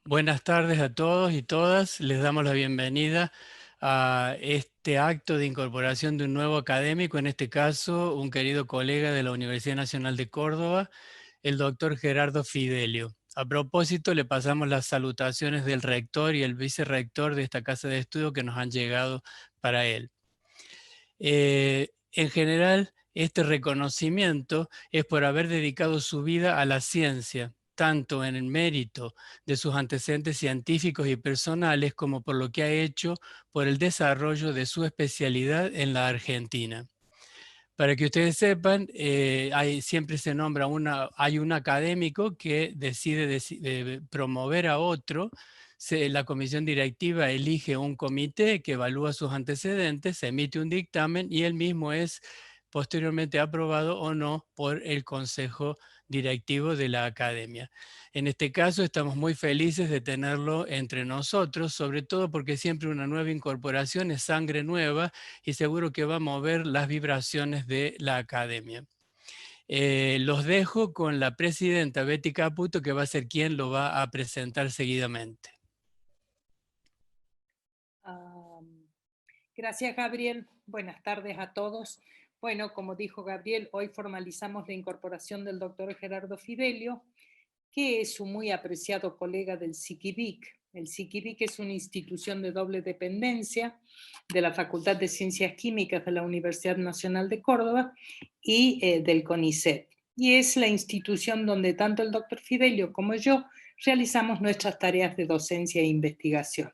Buenas tardes a todos y todas. Les damos la bienvenida a este acto de incorporación de un nuevo académico, en este caso un querido colega de la Universidad Nacional de Córdoba, el doctor Gerardo Fidelio. A propósito, le pasamos las salutaciones del rector y el vicerrector de esta casa de estudio que nos han llegado para él. En general, este reconocimiento es por haber dedicado su vida a la ciencia, tanto en el mérito de sus antecedentes científicos y personales como por lo que ha hecho por el desarrollo de su especialidad en la Argentina. Para que ustedes sepan, siempre se nombra hay un académico que decide promover a otro. La comisión directiva elige un comité que evalúa sus antecedentes, se emite un dictamen y él mismo es posteriormente aprobado o no por el consejo directivo de la academia. En este caso estamos muy felices de tenerlo entre nosotros, sobre todo porque siempre una nueva incorporación es sangre nueva y seguro que va a mover las vibraciones de la academia. Los dejo con la presidenta Betty Caputo, que va a ser quien lo va a presentar seguidamente. Gracias, Gabriel. Buenas tardes a todos. Bueno, como dijo Gabriel, hoy formalizamos la incorporación del doctor Gerardo Fidelio, que es un muy apreciado colega del SICIBIC. El SICIBIC es una institución de doble dependencia de la Facultad de Ciencias Químicas de la Universidad Nacional de Córdoba y del CONICET. Y es la institución donde tanto el doctor Fidelio como yo realizamos nuestras tareas de docencia e investigación.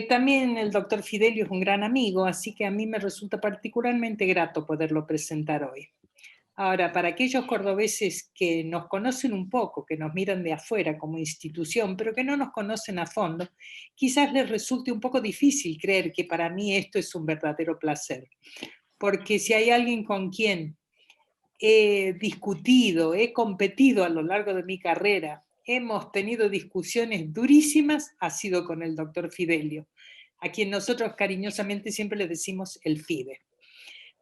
También el doctor Fidelio es un gran amigo, así que a mí me resulta particularmente grato poderlo presentar hoy. Ahora, para aquellos cordobeses que nos conocen un poco, que nos miran de afuera como institución, pero que no nos conocen a fondo, quizás les resulte un poco difícil creer que para mí esto es un verdadero placer. Porque si hay alguien con quien he discutido, he competido a lo largo de mi carrera, hemos tenido discusiones durísimas, ha sido con el doctor Fidelio, a quien nosotros cariñosamente siempre le decimos el FIDE.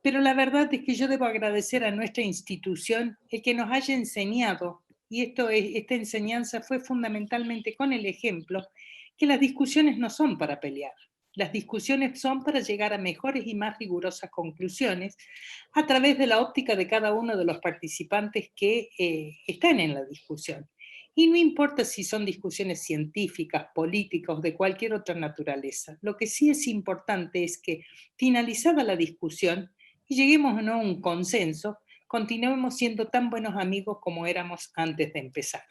Pero la verdad es que yo debo agradecer a nuestra institución el que nos haya enseñado, y esta enseñanza fue fundamentalmente con el ejemplo, que las discusiones no son para pelear. Las discusiones son para llegar a mejores y más rigurosas conclusiones a través de la óptica de cada uno de los participantes que están en la discusión. Y no importa si son discusiones científicas, políticas o de cualquier otra naturaleza. Lo que sí es importante es que, finalizada la discusión, y lleguemos a un consenso, continuemos siendo tan buenos amigos como éramos antes de empezar.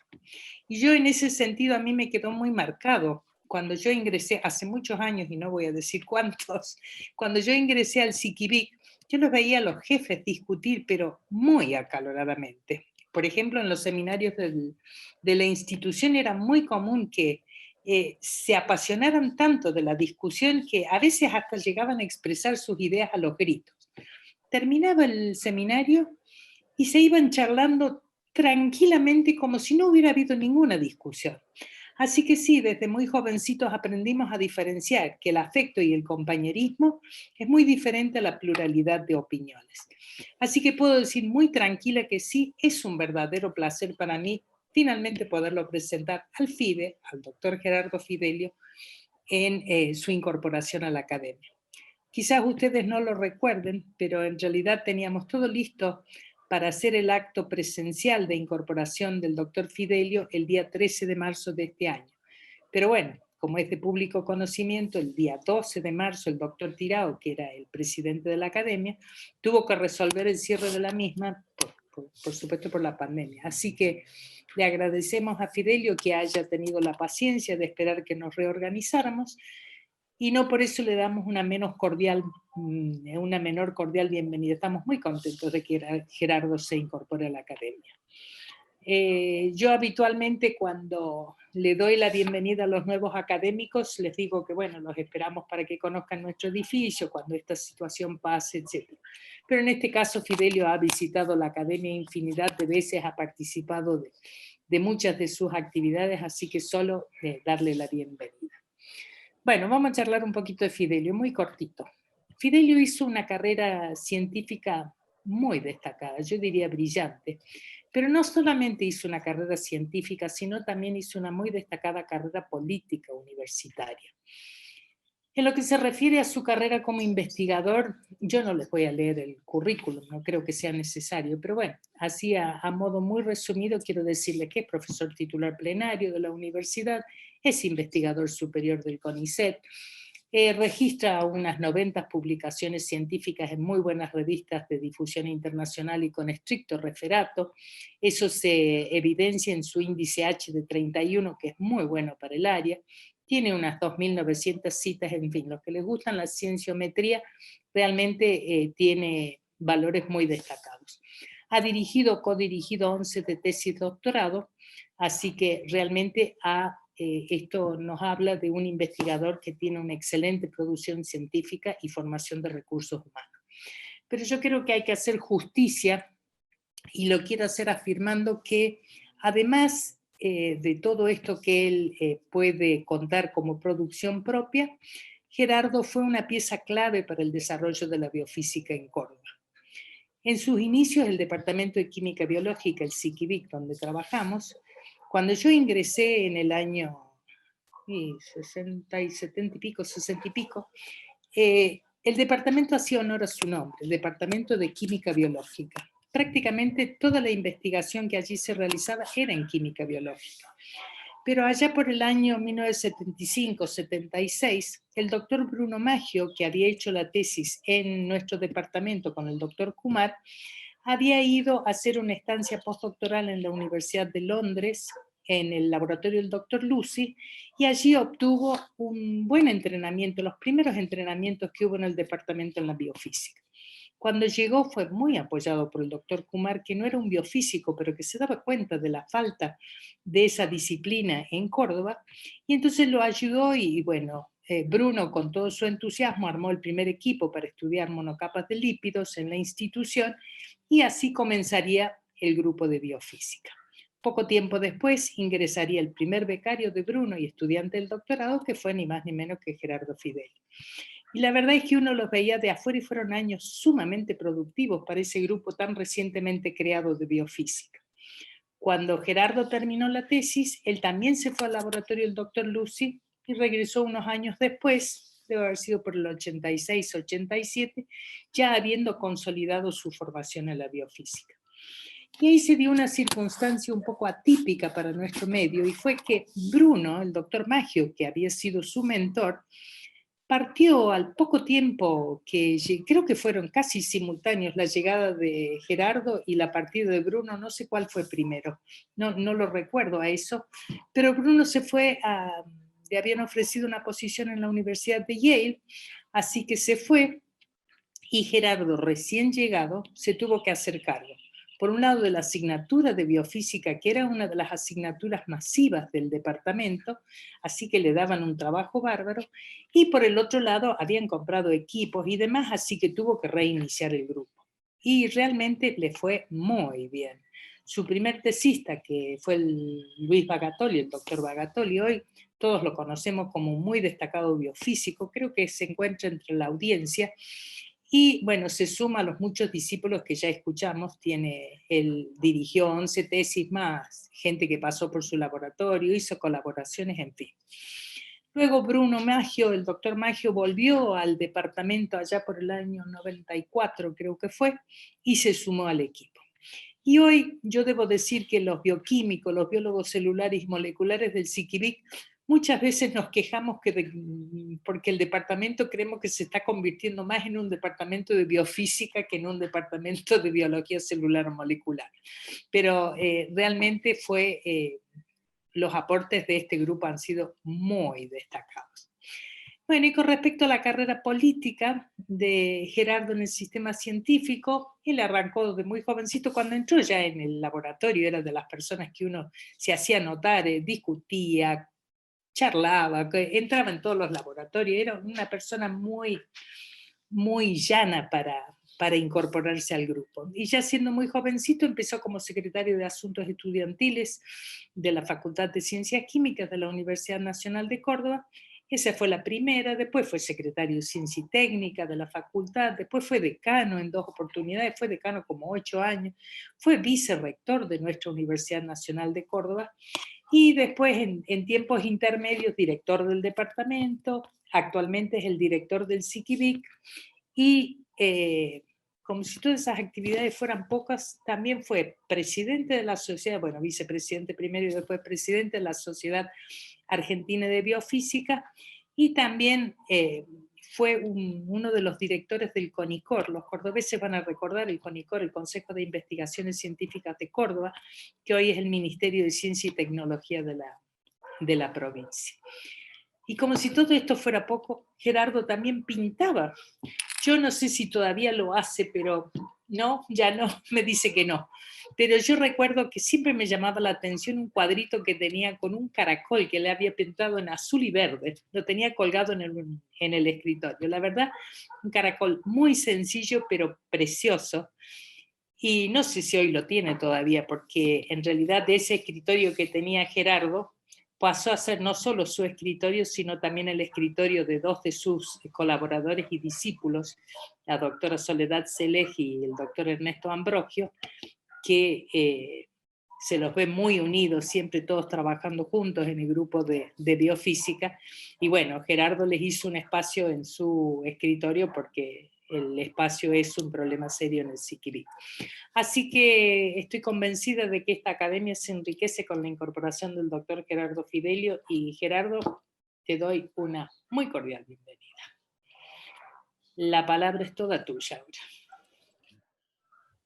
Y yo en ese sentido a mí me quedó muy marcado cuando yo ingresé, hace muchos años, y no voy a decir cuántos, cuando yo ingresé al Siquibic, yo los veía a los jefes discutir, pero muy acaloradamente. Por ejemplo, en los seminarios de la institución era muy común que se apasionaran tanto de la discusión que a veces hasta llegaban a expresar sus ideas a los gritos. Terminaba el seminario y se iban charlando tranquilamente como si no hubiera habido ninguna discusión. Así que sí, desde muy jovencitos aprendimos a diferenciar que el afecto y el compañerismo es muy diferente a la pluralidad de opiniones. Así que puedo decir muy tranquila que sí, es un verdadero placer para mí finalmente poderlo presentar al FIDE, al doctor Gerardo Fidelio, en su incorporación a la academia. Quizás ustedes no lo recuerden, pero en realidad teníamos todo listo para hacer el acto presencial de incorporación del doctor Fidelio el día 13 de marzo de este año. Pero bueno, como es de público conocimiento, el día 12 de marzo el doctor Tirao, que era el presidente de la academia, tuvo que resolver el cierre de la misma, por supuesto por la pandemia. Así que le agradecemos a Fidelio que haya tenido la paciencia de esperar que nos reorganizáramos y no por eso le damos una menor cordial bienvenida. Estamos muy contentos de que Gerardo se incorpore a la academia. Yo habitualmente cuando le doy la bienvenida a los nuevos académicos, les digo que bueno, los esperamos para que conozcan nuestro edificio cuando esta situación pase, etc. Pero en este caso Fidelio ha visitado la academia infinidad de veces, ha participado de muchas de sus actividades, así que solo darle la bienvenida. Bueno, vamos a charlar un poquito de Fidelio, muy cortito. Fidelio hizo una carrera científica muy destacada, yo diría brillante. Pero no solamente hizo una carrera científica, sino también hizo una muy destacada carrera política universitaria. En lo que se refiere a su carrera como investigador, yo no les voy a leer el currículum, no creo que sea necesario, pero bueno, así a modo muy resumido quiero decirles que es profesor titular plenario de la universidad, es investigador superior del CONICET, registra unas 90 publicaciones científicas en muy buenas revistas de difusión internacional y con estricto referato. Eso se evidencia en su índice H de 31, que es muy bueno para el área. Tiene unas 2.900 citas, en fin, los que les gustan la cienciometría realmente tiene valores muy destacados. Ha dirigido, codirigido 11 de tesis de doctorado, así que realmente esto nos habla de un investigador que tiene una excelente producción científica y formación de recursos humanos. Pero yo creo que hay que hacer justicia, y lo quiero hacer afirmando que además de todo esto que él puede contar como producción propia, Gerardo fue una pieza clave para el desarrollo de la biofísica en Córdoba. En sus inicios, el Departamento de Química Biológica, el SIQUIBIC, donde trabajamos, cuando yo ingresé en el año 60 y 70 y pico, 60 y pico, el departamento hacía honor a su nombre, el Departamento de Química Biológica. Prácticamente toda la investigación que allí se realizaba era en química biológica. Pero allá por el año 1975-76, el doctor Bruno Maggio, que había hecho la tesis en nuestro departamento con el doctor Kumar, había ido a hacer una estancia postdoctoral en la Universidad de Londres, en el laboratorio del doctor Lucy, y allí obtuvo un buen entrenamiento, los primeros entrenamientos que hubo en el departamento en la biofísica. Cuando llegó fue muy apoyado por el doctor Kumar, que no era un biofísico, pero que se daba cuenta de la falta de esa disciplina en Córdoba, y entonces lo ayudó y bueno, Bruno con todo su entusiasmo armó el primer equipo para estudiar monocapas de lípidos en la institución y así comenzaría el grupo de biofísica. Poco tiempo después ingresaría el primer becario de Bruno y estudiante del doctorado, que fue ni más ni menos que Gerardo Fidel. Y la verdad es que uno los veía de afuera y fueron años sumamente productivos para ese grupo tan recientemente creado de biofísica. Cuando Gerardo terminó la tesis, él también se fue al laboratorio del doctor Lucy y regresó unos años después, debe haber sido por el 86-87, ya habiendo consolidado su formación en la biofísica. Y ahí se dio una circunstancia un poco atípica para nuestro medio, y fue que Bruno, el doctor Maggio, que había sido su mentor, partió al poco tiempo que creo que fueron casi simultáneos la llegada de Gerardo y la partida de Bruno, no sé cuál fue primero, no lo recuerdo a eso, pero Bruno se fue le habían ofrecido una posición en la Universidad de Yale, así que se fue y Gerardo, recién llegado, se tuvo que hacer cargo. Por un lado de la asignatura de biofísica, que era una de las asignaturas masivas del departamento, así que le daban un trabajo bárbaro, y por el otro lado habían comprado equipos y demás, así que tuvo que reiniciar el grupo. Y realmente le fue muy bien. Su primer tesista, que fue el Luis Bagatoli, el doctor Bagatoli, hoy todos lo conocemos como un muy destacado biofísico, creo que se encuentra entre la audiencia, y bueno, se suma a los muchos discípulos que ya escuchamos, él dirigió 11 tesis más, gente que pasó por su laboratorio, hizo colaboraciones, en fin. Luego Bruno Maggio, el doctor Maggio, volvió al departamento allá por el año 94, creo que fue, y se sumó al equipo. Y hoy yo debo decir que los bioquímicos, los biólogos celulares y moleculares del SIQUIBIC, muchas veces nos quejamos porque el departamento creemos que se está convirtiendo más en un departamento de biofísica que en un departamento de biología celular o molecular. Pero realmente los aportes de este grupo han sido muy destacados. Bueno, y con respecto a la carrera política de Gerardo en el sistema científico, él arrancó de muy jovencito, cuando entró ya en el laboratorio, era de las personas que uno se hacía notar, discutía, charlaba, entraba en todos los laboratorios, era una persona muy, muy llana para incorporarse al grupo. Y ya siendo muy jovencito empezó como secretario de Asuntos Estudiantiles de la Facultad de Ciencias Químicas de la Universidad Nacional de Córdoba, Esa fue la primera, después fue secretario de Ciencia y Técnica de la facultad, después fue decano en 2 oportunidades, fue decano como 8 años, fue vicerrector de nuestra Universidad Nacional de Córdoba y después en tiempos intermedios director del departamento, actualmente es el director del Siquibic y como si todas esas actividades fueran pocas, también fue presidente de la sociedad, bueno, vicepresidente primero y después presidente de la Sociedad Argentina de Biofísica, y también fue uno de los directores del CONICOR. Los cordobeses van a recordar el CONICOR, el Consejo de Investigaciones Científicas de Córdoba, que hoy es el Ministerio de Ciencia y Tecnología de la provincia. Y como si todo esto fuera poco, Gerardo también pintaba. Yo no sé si todavía lo hace, pero no, ya no, me dice que no. Pero yo recuerdo que siempre me llamaba la atención un cuadrito que tenía con un caracol que le había pintado en azul y verde. Lo tenía colgado en el escritorio. La verdad, un caracol muy sencillo, pero precioso. Y no sé si hoy lo tiene todavía, porque en realidad de ese escritorio que tenía Gerardo, pasó a ser no solo su escritorio, sino también el escritorio de 2 de sus colaboradores y discípulos, la doctora Soledad Selej y el doctor Ernesto Ambrogio, que se los ve muy unidos, siempre todos trabajando juntos en el grupo de biofísica. Y bueno, Gerardo les hizo un espacio en su escritorio porque el espacio es un problema serio en el Siquirí. Así que estoy convencida de que esta academia se enriquece con la incorporación del doctor Gerardo Fidelio, y Gerardo, te doy una muy cordial bienvenida. La palabra es toda tuya ahora.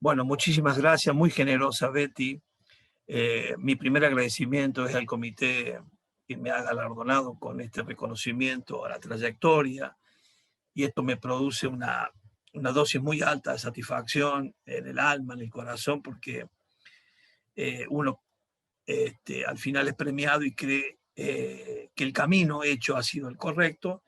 Bueno, muchísimas gracias, muy generosa Betty. Mi primer agradecimiento es al comité que me ha galardonado con este reconocimiento a la trayectoria, y esto me produce una dosis muy alta de satisfacción en el alma, en el corazón, porque uno al final es premiado y cree que el camino hecho ha sido el correcto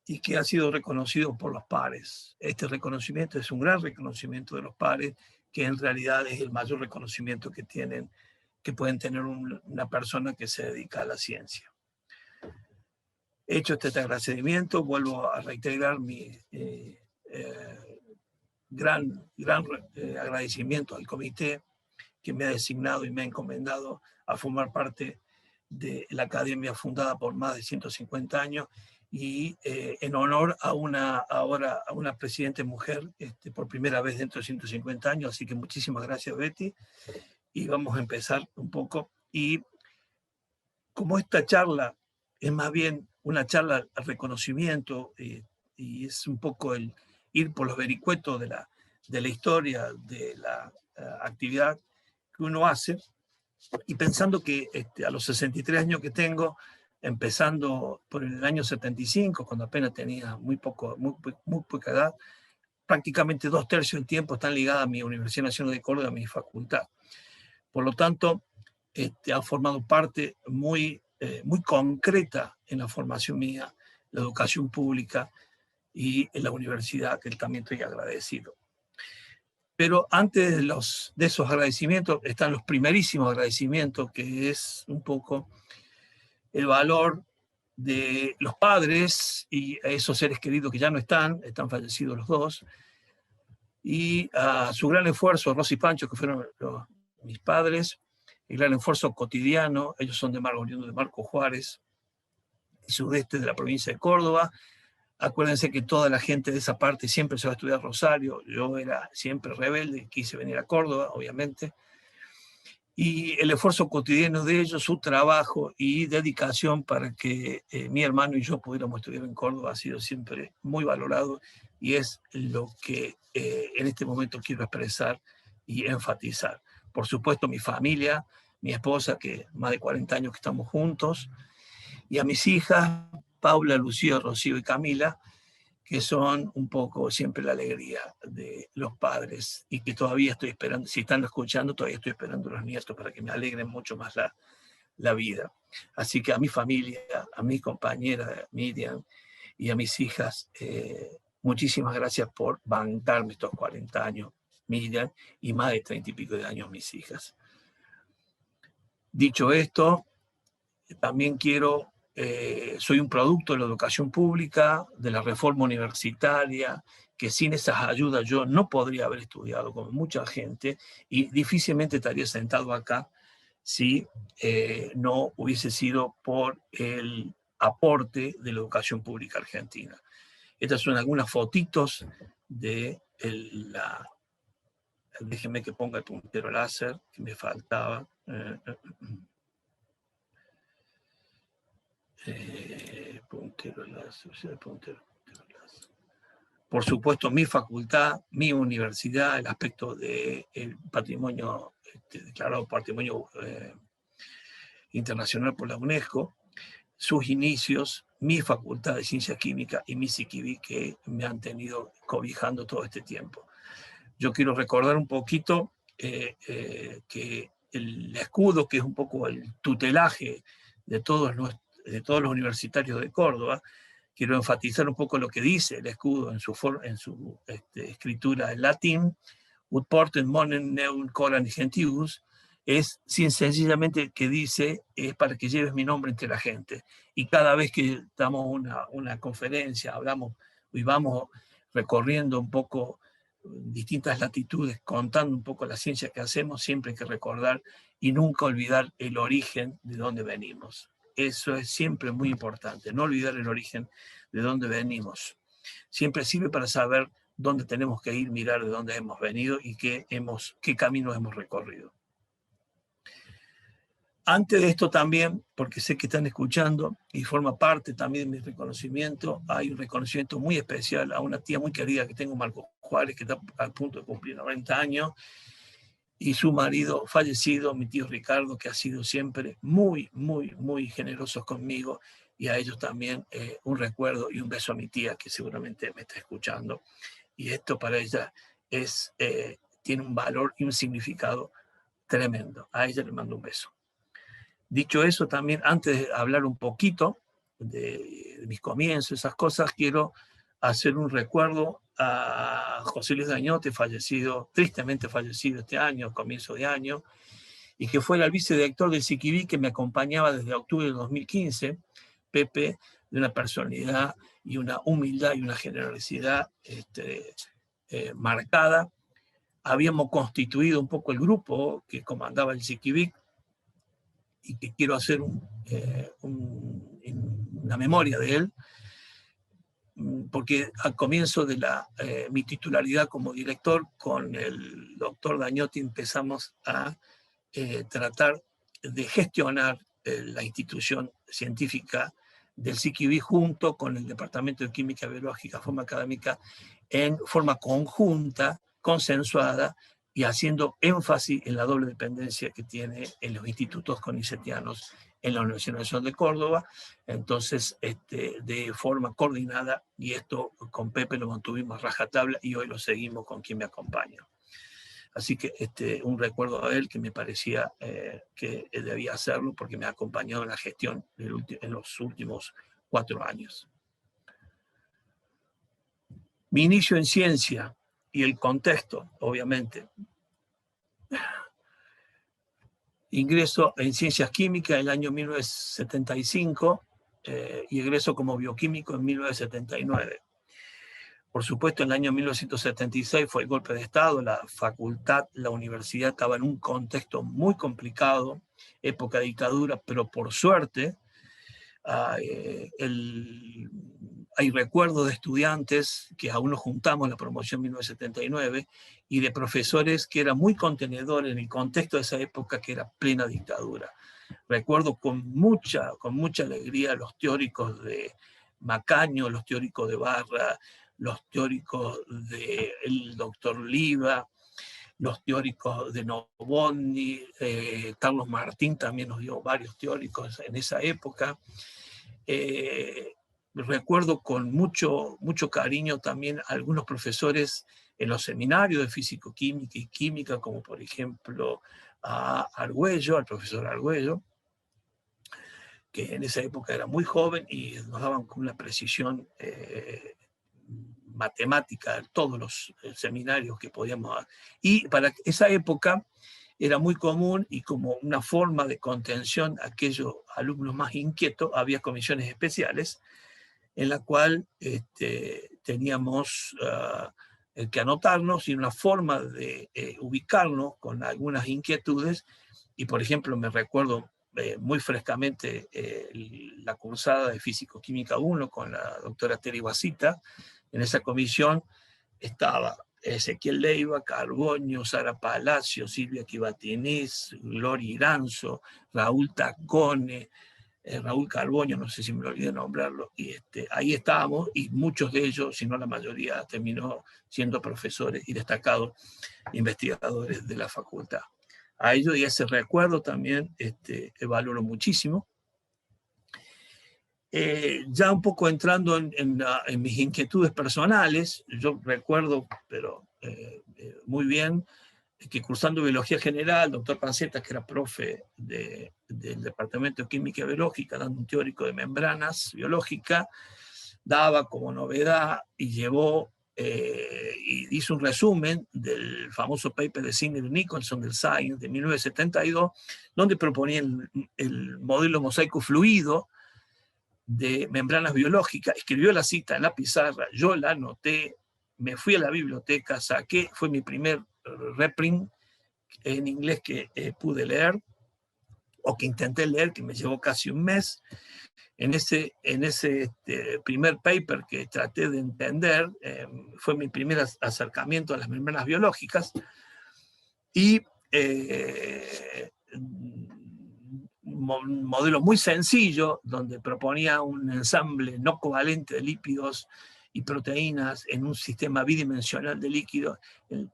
y que ha sido reconocido por los pares. Este reconocimiento es un gran reconocimiento de los pares, que en realidad es el mayor reconocimiento que pueden tener una persona que se dedica a la ciencia. Hecho este agradecimiento, vuelvo a reiterar mi gran agradecimiento al comité que me ha designado y me ha encomendado a formar parte de la academia fundada por más de 150 años, y en honor a una presidente mujer por primera vez dentro de 150 años. Así que muchísimas gracias, Betty, y vamos a empezar un poco. Y como esta charla es más bien una charla al reconocimiento, y es un poco el ir por los vericuetos de la historia de la actividad que uno hace, y pensando que a los 63 años que tengo, empezando por el año 75, cuando apenas tenía muy poca edad, prácticamente 2/3 del tiempo están ligadas a mi Universidad Nacional de Córdoba, a mi facultad. Por lo tanto, ha formado parte muy concreta en la formación mía, la educación pública y en la universidad, que también estoy agradecido. Pero antes de esos agradecimientos están los primerísimos agradecimientos, que es un poco el valor de los padres y a esos seres queridos que ya no están fallecidos los dos, y a su gran esfuerzo, Rosy y Pancho, que fueron mis padres, el gran esfuerzo cotidiano. Ellos son de Marco Juárez, sudeste de la provincia de Córdoba. Acuérdense que toda la gente de esa parte siempre se va a estudiar a Rosario. Yo era siempre rebelde, quise venir a Córdoba, obviamente. Y el esfuerzo cotidiano de ellos, su trabajo y dedicación para que mi hermano y yo pudiéramos estudiar en Córdoba, ha sido siempre muy valorado, y es lo que en este momento quiero expresar y enfatizar. Por supuesto, mi familia, mi esposa, que más de 40 años que estamos juntos, y a mis hijas, Paula, Lucía, Rocío y Camila, que son un poco siempre la alegría de los padres, y que todavía estoy esperando, si están escuchando, todavía estoy esperando a los nietos para que me alegren mucho más la vida. Así que a mi familia, a mi compañera Miriam y a mis hijas, muchísimas gracias por bancarme estos 40 años, Miriam, y más de 30 y pico de años mis hijas. Dicho esto, también quiero soy un producto de la educación pública, de la reforma universitaria, que sin esas ayudas yo no podría haber estudiado como mucha gente y difícilmente estaría sentado acá si no hubiese sido por el aporte de la educación pública argentina. Estas son algunas fotitos de la... Déjenme que ponga el puntero láser, que me faltaba. Puntero láser, puntero láser. Por supuesto, mi facultad, mi universidad, el aspecto del patrimonio, declarado patrimonio internacional por la UNESCO, sus inicios, mi facultad de ciencia química y mi CIQUIVI que me han tenido cobijando todo este tiempo. Yo quiero recordar un poquito que el escudo, que es un poco el tutelaje de todos los universitarios de Córdoba, quiero enfatizar un poco lo que dice el escudo en su escritura en latín, ut portem monem neum coram gentius, es sencillamente que dice, es para que lleves mi nombre entre la gente. Y cada vez que damos una conferencia, hablamos y vamos recorriendo un poco distintas latitudes, contando un poco la ciencia que hacemos, siempre hay que recordar y nunca olvidar el origen de dónde venimos. Eso es siempre muy importante, no olvidar el origen de dónde venimos. Siempre sirve para saber dónde tenemos que ir, mirar de dónde hemos venido y qué caminos hemos recorrido. Antes de esto también, porque sé que están escuchando y forma parte también de mi reconocimiento, hay un reconocimiento muy especial a una tía muy querida que tengo, Marco Juárez, que está a punto de cumplir 90 años, y su marido fallecido, mi tío Ricardo, que ha sido siempre muy, muy, muy generosos conmigo, y a ellos también un recuerdo y un beso a mi tía, que seguramente me está escuchando. Y esto para ella tiene un valor y un significado tremendo. A ella le mando un beso. Dicho eso, también antes de hablar un poquito de mis comienzos, esas cosas, quiero hacer un recuerdo a José Luis Dañote, tristemente fallecido este año, comienzo de año, y que fue el vicedirector del CIQUIVI que me acompañaba desde octubre de 2015, Pepe, de una personalidad y una humildad y una generosidad marcada. Habíamos constituido un poco el grupo que comandaba el CIQUIVI, y que quiero hacer una memoria de él, porque al comienzo de mi titularidad como director, con el doctor Dañotti empezamos a tratar de gestionar la institución científica del CIQUIVI junto con el Departamento de Química Biológica, forma académica, en forma conjunta, consensuada, y haciendo énfasis en la doble dependencia que tiene en los institutos conicetianos en la Universidad Nacional de Córdoba. Entonces, de forma coordinada, y esto con Pepe lo mantuvimos rajatabla y hoy lo seguimos con quien me acompaña. Así que un recuerdo a él que me parecía que debía hacerlo porque me ha acompañado en la gestión en los últimos 4 años. Mi inicio en ciencia y el contexto, obviamente. Ingreso en ciencias químicas en el año 1975 y egreso como bioquímico en 1979. Por supuesto, en el año 1976 fue el golpe de Estado, la universidad estaba en un contexto muy complicado, época de dictadura, pero por suerte hay recuerdos de estudiantes que aún nos juntamos en la promoción 1979 y de profesores que eran muy contenedores en el contexto de esa época que era plena dictadura. Recuerdo con mucha alegría los teóricos de Macaño, los teóricos de Barra, los teóricos del doctor Liva, los teóricos de Novotny, Carlos Martín también nos dio varios teóricos en esa época. Recuerdo con mucho cariño también a algunos profesores en los seminarios de físico-química y química, como por ejemplo a Argüello, al profesor Argüello, que en esa época era muy joven y nos daban con una precisión matemática todos los seminarios que podíamos dar. Y para esa época era muy común y como una forma de contención a aquellos alumnos más inquietos, había comisiones especiales en la cual teníamos que anotarnos y una forma de ubicarnos con algunas inquietudes. Y por ejemplo, me recuerdo muy frescamente la cursada de Físico-Química 1 con la doctora Teri Basita. En esa comisión estaba Ezequiel Leiva, Carboño, Sara Palacio, Silvia Quibatinés, Gloria Iranzo, Raúl Tacone, Raúl Carboño, no sé si me olvidé nombrarlo, y ahí estábamos, y muchos de ellos, si no la mayoría, terminó siendo profesores y destacados investigadores de la facultad. A ello y a ese recuerdo también valoro muchísimo. Ya un poco entrando en mis inquietudes personales, yo recuerdo, pero muy bien, que cursando Biología General, doctor Panceta, que era profe del Departamento de Química Biológica, dando un teórico de membranas biológicas, daba como novedad y llevó y hizo un resumen del famoso paper de Singer y Nicholson del Science de 1972, donde proponían el modelo mosaico fluido de membranas biológicas. Escribió la cita en la pizarra, yo la anoté, me fui a la biblioteca, saqué, fue mi primer reprint en inglés que pude leer, o que intenté leer, que me llevó casi un mes. En ese primer paper que traté de entender, fue mi primer acercamiento a las membranas biológicas, y un modelo muy sencillo, donde proponía un ensamble no covalente de lípidos y proteínas en un sistema bidimensional de líquidos,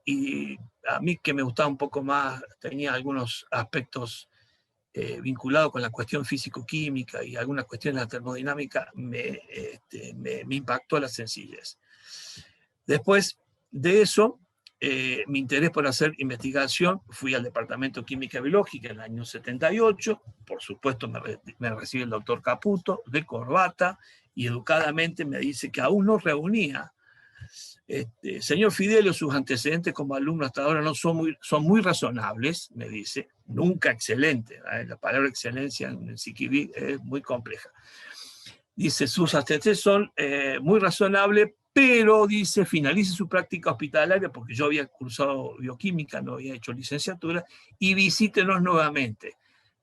y a mí, que me gustaba un poco más, tenía algunos aspectos vinculados con la cuestión físico-química y algunas cuestiones de la termodinámica, me impactó la sencillez. Después de eso, mi interés por hacer investigación, fui al Departamento de Química Biológica en el año 78, por supuesto me recibe el doctor Caputo, de corbata, y educadamente me dice que aún no reunía. Señor Fidelio, sus antecedentes como alumno hasta ahora no son muy razonables, me dice, nunca excelente, la palabra excelencia en el Siquibí es muy compleja. Dice, sus antecedentes son muy razonables, pero dice, finalice su práctica hospitalaria, porque yo había cursado bioquímica, no había hecho licenciatura, y visítenos nuevamente.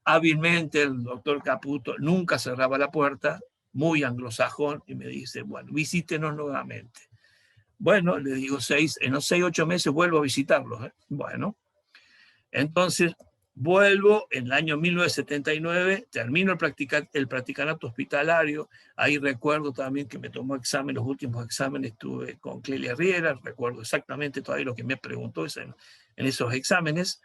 Hábilmente el doctor Caputo nunca cerraba la puerta, muy anglosajón, y me dice, bueno, visítenos nuevamente. Bueno, le digo, en los 6, 8 meses vuelvo a visitarlos. Bueno, entonces vuelvo en el año 1979, termino el practicanato hospitalario. Ahí recuerdo también que me tomó examen, los últimos exámenes estuve con Clelia Riera, recuerdo exactamente todavía lo que me preguntó en esos exámenes.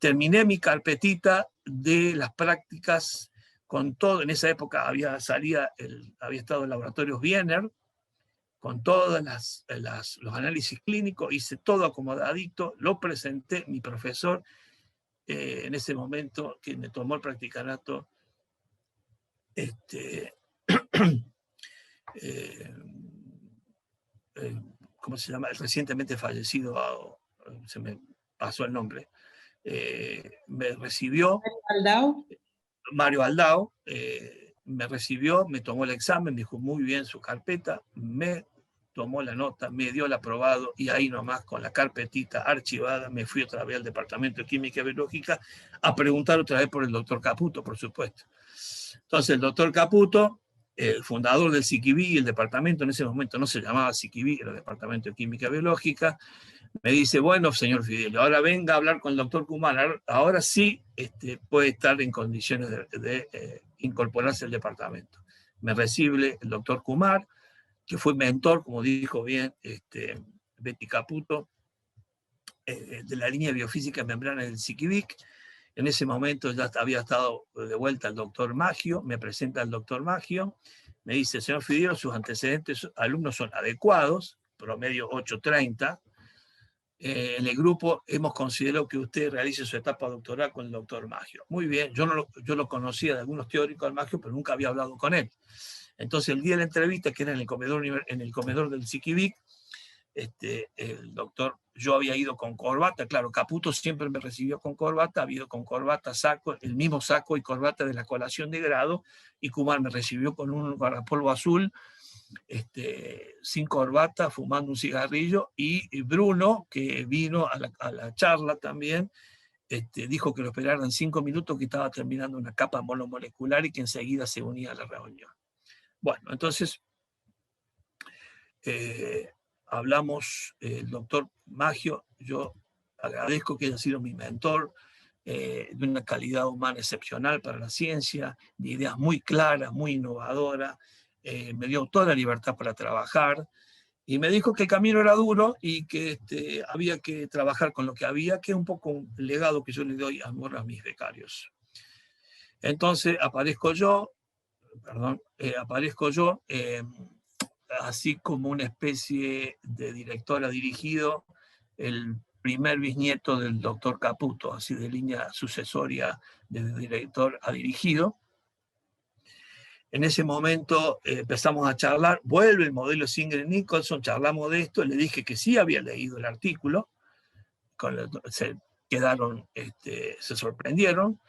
Terminé mi carpetita de las prácticas con todo. En esa época había estado en laboratorios Wiener, con todos los análisis clínicos, hice todo acomodadito, lo presenté, mi profesor, en ese momento, que me tomó el practicanato, ¿cómo se llama? El recientemente fallecido, se me pasó el nombre, me recibió, Mario Aldao, me recibió, me tomó el examen, me dijo muy bien su carpeta, me tomó la nota, me dio el aprobado, y ahí nomás con la carpetita archivada me fui otra vez al Departamento de Química Biológica a preguntar otra vez por el doctor Caputo, por supuesto. Entonces el doctor Caputo, el fundador del Siquibí, el departamento en ese momento no se llamaba Siquibí, era el Departamento de Química Biológica, me dice, bueno, señor Fidelio, ahora venga a hablar con el doctor Kumar, ahora sí puede estar en condiciones de incorporarse al departamento. Me recibe el doctor Kumar, que fue mentor, como dijo bien Betty Caputo, de la línea de biofísica de membranas del Siquibic. En ese momento ya había estado de vuelta el doctor Maggio, me presenta el doctor Maggio, me dice, señor Fidelio, sus antecedentes alumnos son adecuados, promedio 830. En el grupo hemos considerado que usted realice su etapa doctoral con el doctor Maggio. Muy bien, yo lo conocía de algunos teóricos al Maggio, pero nunca había hablado con él. Entonces el día de la entrevista, que era en el comedor del Siquibic, el doctor yo había ido con corbata, claro, Caputo siempre me recibió con corbata, había ido con corbata, saco, el mismo saco y corbata de la colación de grado, y Kumar me recibió con un guardapolvo azul, sin corbata, fumando un cigarrillo, y Bruno, que vino a la charla también, dijo que lo esperaran 5 minutos, que estaba terminando una capa monomolecular y que enseguida se unía a la reunión. Bueno, entonces hablamos, el doctor Maggio, yo agradezco que haya sido mi mentor, de una calidad humana excepcional para la ciencia, de ideas muy claras, muy innovadoras, me dio toda la libertad para trabajar, y me dijo que el camino era duro y que había que trabajar con lo que había, que es un poco un legado que yo le doy a mis becarios. Entonces aparezco yo, así como una especie de director a dirigido, el primer bisnieto del doctor Caputo, así de línea sucesoria de director a dirigido. En ese momento empezamos a charlar, vuelve el modelo Singer-Nicholson, charlamos de esto, le dije que sí había leído el artículo, se sorprendieron,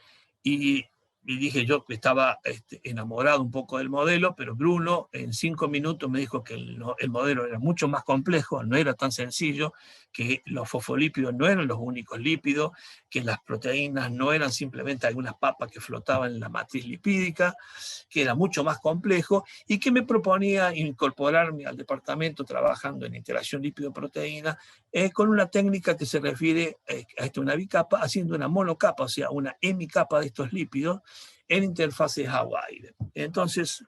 y dije yo que estaba enamorado un poco del modelo, pero Bruno en 5 minutos me dijo que el modelo era mucho más complejo, no era tan sencillo, que los fosfolípidos no eran los únicos lípidos, que las proteínas no eran simplemente algunas papas que flotaban en la matriz lipídica, que era mucho más complejo, y que me proponía incorporarme al departamento trabajando en interacción lípido-proteína con una técnica que se refiere a una bicapa, haciendo una monocapa, o sea, una hemicapa de estos lípidos en interfaces agua-aire. Entonces,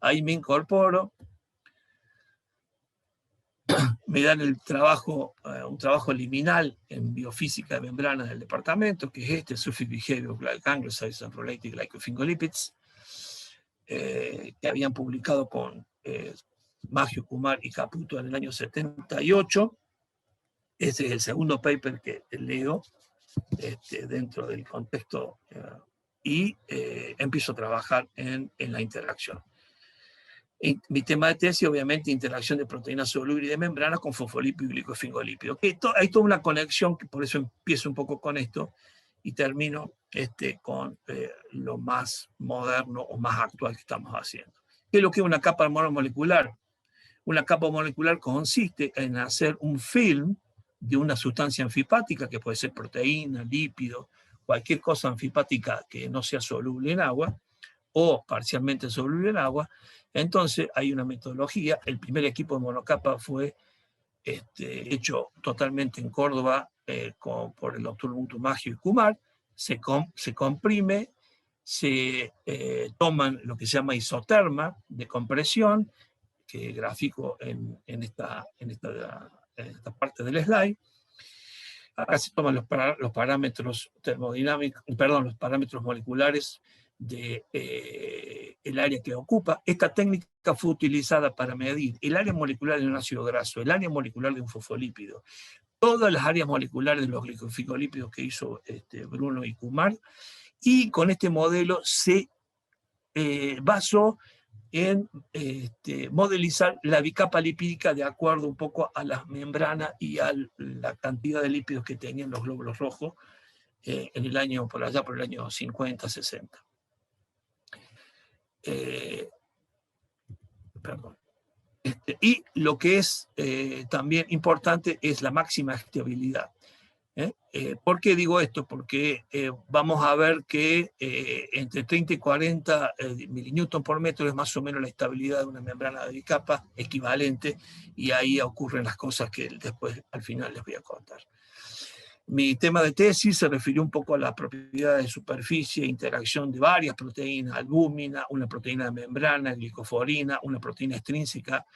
ahí me incorporo, me dan el trabajo, un trabajo liminal en biofísica de membranas del departamento, que es Surface Behavior Glycoangiocytes and Related Glycophingolipids, que habían publicado con Maggio, Kumar y Caputo en el año 78. Ese es el segundo paper que leo dentro del contexto y empiezo a trabajar en la interacción. Mi tema de tesis, obviamente, interacción de proteínas solubles y de membrana con fosfolípido y glicofingolípido. Hay toda una conexión, que por eso empiezo un poco con esto y termino con lo más moderno o más actual que estamos haciendo. ¿Qué es lo que es una capa monomolecular? Una capa molecular consiste en hacer un film de una sustancia anfipática, que puede ser proteína, lípido, cualquier cosa anfipática que no sea soluble en agua o parcialmente soluble en agua. Entonces hay una metodología. El primer equipo de monocapa fue hecho totalmente en Córdoba por el doctor Maggio y Kumar. Se comprime, se toman lo que se llama isoterma de compresión, que grafico en esta parte del slide. Acá se toman los parámetros termodinámicos, los parámetros moleculares del área que ocupa. Esta técnica fue utilizada para medir el área molecular de un ácido graso, el área molecular de un fosfolípido, todas las áreas moleculares de los glicofingolípidos que hizo Bruno y Kumar, y con este modelo se basó en modelizar la bicapa lipídica de acuerdo un poco a las membranas y a la cantidad de lípidos que tenían los glóbulos rojos en el año, por allá por el año 50, 60. Y lo que es también importante es la máxima estabilidad. ¿Por qué digo esto? Porque vamos a ver que entre 30 y 40 milinewton por metro es más o menos la estabilidad de una membrana de bicapa equivalente, y ahí ocurren las cosas que después al final les voy a contar. Mi tema de tesis se refirió un poco a las propiedades de superficie, interacción de varias proteínas, albúmina, una proteína de membrana, glicoforina, una proteína extrínseca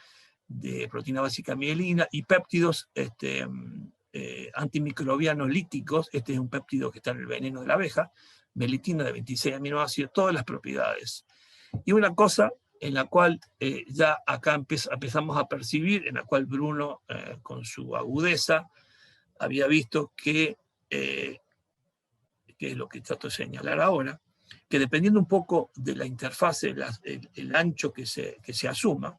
de proteína básica mielina, y péptidos antimicrobianos líticos. Este es un péptido que está en el veneno de la abeja, melitina de 26 aminoácidos, todas las propiedades. Y una cosa en la cual ya acá empezamos a percibir, en la cual Bruno, con su agudeza, había visto que es lo que trato de señalar ahora, que dependiendo un poco de la interfase, el ancho que se asuma,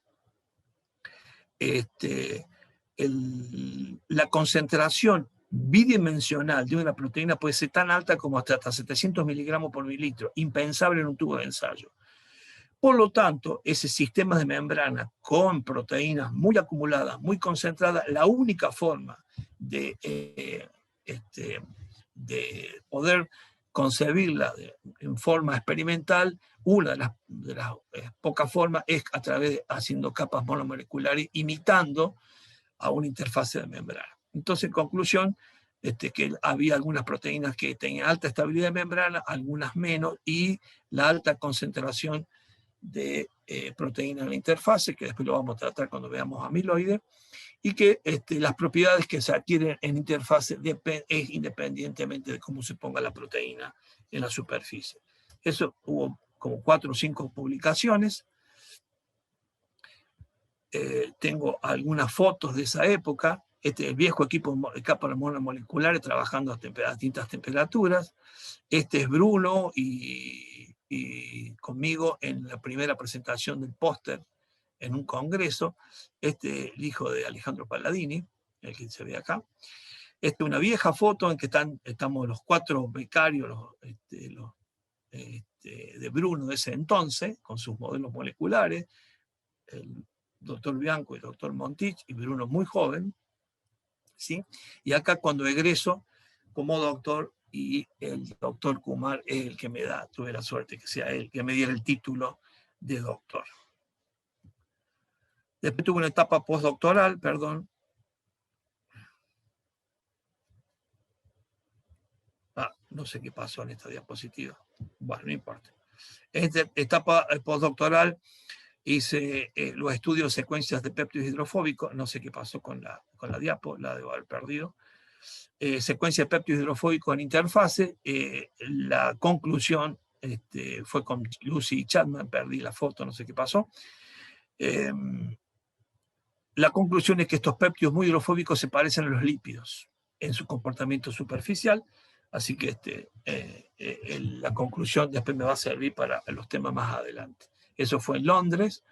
la concentración bidimensional de una proteína puede ser tan alta como hasta 700 miligramos por mililitro, impensable en un tubo de ensayo. Por lo tanto, ese sistema de membrana con proteínas muy acumuladas, muy concentradas, la única forma de poder concebirla en forma experimental, una de las pocas formas es a través de haciendo capas monomoleculares, imitando a una interfase de membrana. Entonces, en conclusión, que había algunas proteínas que tenían alta estabilidad de membrana, algunas menos, y la alta concentración de proteína en la interfase, que después lo vamos a tratar cuando veamos amiloide, y que las propiedades que se adquieren en interfase es independientemente de cómo se ponga la proteína en la superficie. Eso hubo como 4 o 5 publicaciones. Tengo algunas fotos de esa época, el viejo equipo de capas monomolares trabajando a distintas temperaturas. Este es Bruno y conmigo en la primera presentación del póster en un congreso. El hijo de Alejandro Palladini, el que se ve acá. Una vieja foto en que estamos los 4 becarios de Bruno de ese entonces, con sus modelos moleculares, el doctor Bianco y el doctor Montich, y Bruno muy joven, ¿sí? Y acá cuando egreso como doctor, y el doctor Kumar es el que me da, tuve la suerte que sea él, que me diera el título de doctor. Después tuve una etapa postdoctoral, perdón. No sé qué pasó en esta diapositiva. Bueno, no importa. En esta etapa postdoctoral hice los estudios de secuencias de péptidos hidrofóbicos. No sé qué pasó con la diapo, la debo haber perdido. Secuencia de péptidos hidrofóbicos en interfase. La conclusión fue con Lucy Chapman, perdí la foto, no sé qué pasó. La conclusión es que estos péptidos muy hidrofóbicos se parecen a los lípidos en su comportamiento superficial, así que la conclusión después me va a servir para los temas más adelante. Eso fue en Londres,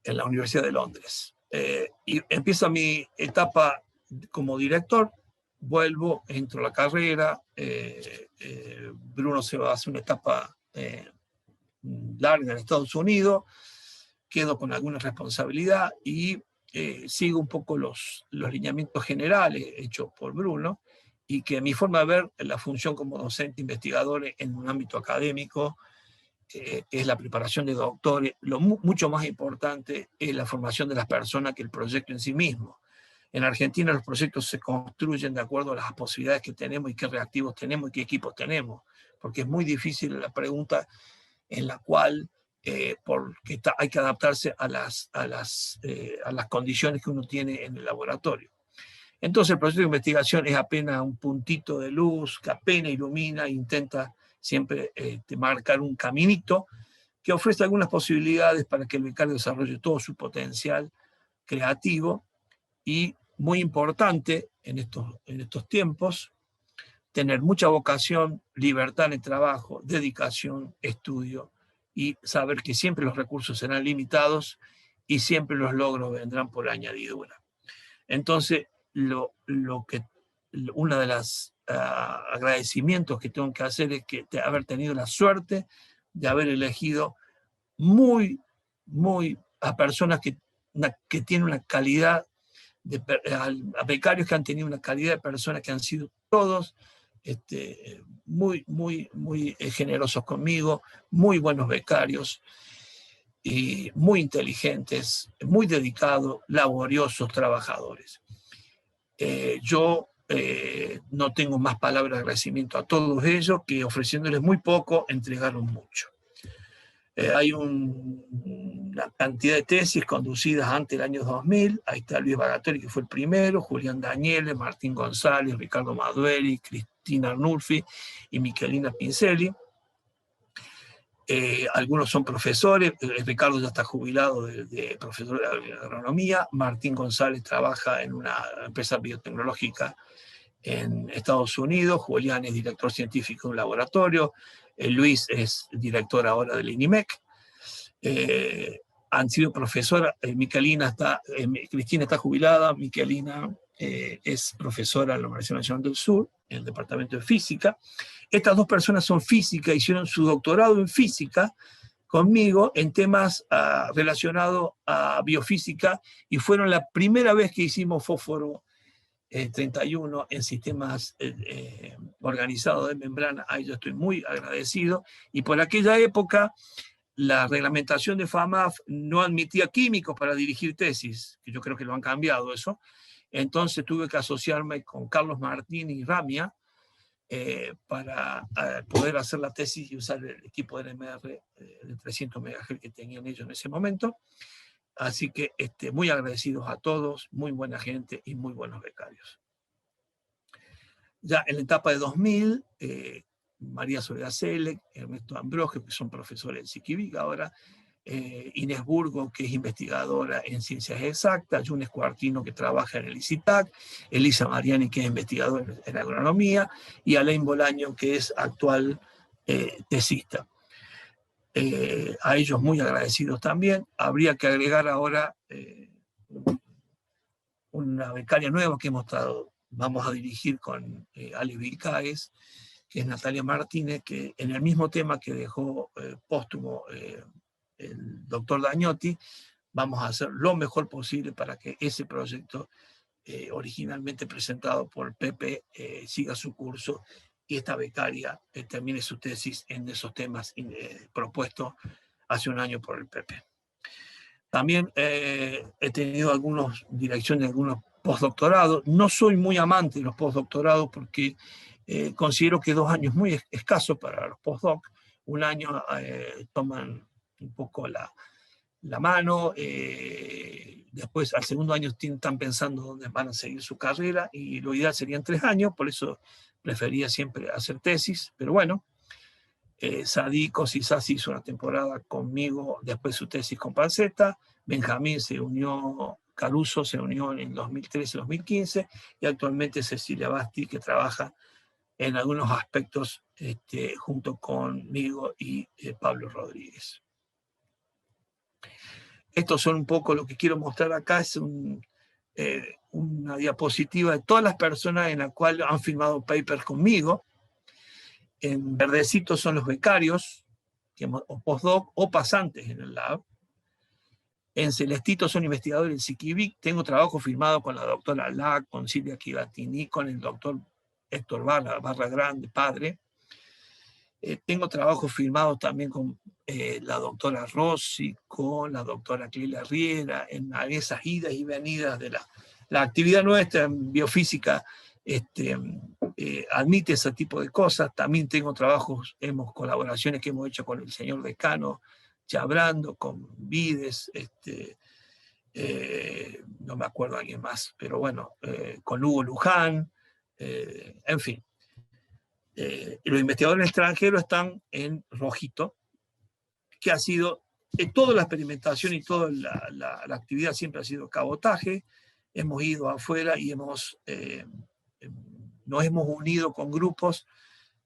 en la Universidad de Londres. Y empiezo mi etapa como director, vuelvo, entro a la carrera, Bruno se va a hacer una etapa larga en Estados Unidos, quedo con alguna responsabilidad y sigo un poco los lineamientos generales hechos por Bruno, y que mi forma de ver la función como docente investigador en un ámbito académico es la preparación de doctores. Mucho más importante es la formación de las personas que el proyecto en sí mismo. En Argentina los proyectos se construyen de acuerdo a las posibilidades que tenemos y qué reactivos tenemos y qué equipos tenemos, porque es muy difícil la pregunta en la cual porque hay que adaptarse a las condiciones que uno tiene en el laboratorio. Entonces el proceso de investigación es apenas un puntito de luz que apenas ilumina e intenta siempre marcar un caminito que ofrece algunas posibilidades para que el becario desarrolle todo su potencial creativo, y muy importante en estos tiempos, tener mucha vocación, libertad en el trabajo, dedicación, estudio, y saber que siempre los recursos serán limitados y siempre los logros vendrán por añadidura. Entonces, una de las agradecimientos que tengo que hacer es que haber tenido la suerte de haber elegido a personas que tienen una calidad, a becarios que han tenido una calidad de personas que han sido todos muy generosos conmigo, muy buenos becarios, y muy inteligentes, muy dedicados, laboriosos, trabajadores. Yo no tengo más palabras de agradecimiento a todos ellos, que ofreciéndoles muy poco, entregaron mucho. Hay una cantidad de tesis conducidas antes del año 2000. Ahí está Luis Bagateri, que fue el primero, Julián Daniele, Martín González, Ricardo Madueri, Cristina Arnulfi y Michelina Pincelli. Algunos son profesores. Ricardo ya está jubilado de profesor de agronomía. Martín González trabaja en una empresa biotecnológica en Estados Unidos. Julián es director científico de un laboratorio. Luis es director ahora del INIMEC. han sido profesoras. Cristina está jubilada, Miquelina es profesora en la Universidad Nacional del Sur, en el Departamento de Física. Estas dos personas son físicas, hicieron su doctorado en física conmigo en temas relacionados a biofísica, y fueron la primera vez que hicimos fósforo 31 en sistemas organizados de membrana. A ellos estoy muy agradecido, y por aquella época la reglamentación de FAMAF no admitía químicos para dirigir tesis, que yo creo que lo han cambiado eso. Entonces tuve que asociarme con Carlos Martín y Ramia para poder hacer la tesis y usar el equipo de NMR de 300 MHz que tenían ellos en ese momento. Así que muy agradecidos a todos, muy buena gente y muy buenos becarios. Ya en la etapa de 2000, María Soledad Selec, Ernesto Ambrosio, que son profesores del Siquivic ahora, Inés Burgo, que es investigadora en ciencias exactas, Yunes Cuartino, que trabaja en el ICITAC, Elisa Mariani, que es investigadora en agronomía, y Alain Bolaño, que es actual tesista. A ellos muy agradecidos también. Habría que agregar ahora una becaria nueva que vamos a dirigir con Ale Vilcaez, que es Natalia Martínez, que en el mismo tema que dejó póstumo el doctor Dagnotti, vamos a hacer lo mejor posible para que ese proyecto originalmente presentado por Pepe siga su curso, y esta becaria termine su tesis en esos temas propuestos hace un año por el Pepe. También he tenido direcciones de algunos postdoctorados. No soy muy amante de los postdoctorados porque considero que 2 años es muy escaso para los postdoc. Un año toman un poco la mano, después al segundo año están pensando dónde van a seguir su carrera, y lo ideal serían 3 años, por eso prefería siempre hacer tesis, pero bueno, Sadico Sisasi hizo una temporada conmigo, después su tesis con Panceta, Benjamín Caruso se unió en 2013-2015, y actualmente Cecilia Basti, que trabaja en algunos aspectos junto conmigo y Pablo Rodríguez. Estos son un poco lo que quiero mostrar acá, es una diapositiva de todas las personas en las cuales han firmado papers conmigo. En verdecito son los becarios, o postdoc, o pasantes en el lab. En celestito son investigadores del Siquivic. Tengo trabajo firmado con la doctora Lac, con Silvia Chivatini, con el doctor Héctor Barra Grande, padre. Tengo trabajo firmado también con la doctora Rossi, con la doctora Clelia Riera, en esas idas y venidas de la actividad nuestra en biofísica. Admite ese tipo de cosas. También tengo trabajos, colaboraciones que hemos hecho con el señor decano Chabrando, con Vides, no me acuerdo a alguien más, pero bueno, con Hugo Luján, en fin. Los investigadores extranjeros están en rojito, que ha sido, toda la experimentación y toda la actividad siempre ha sido cabotaje. Hemos ido afuera y nos hemos unido con grupos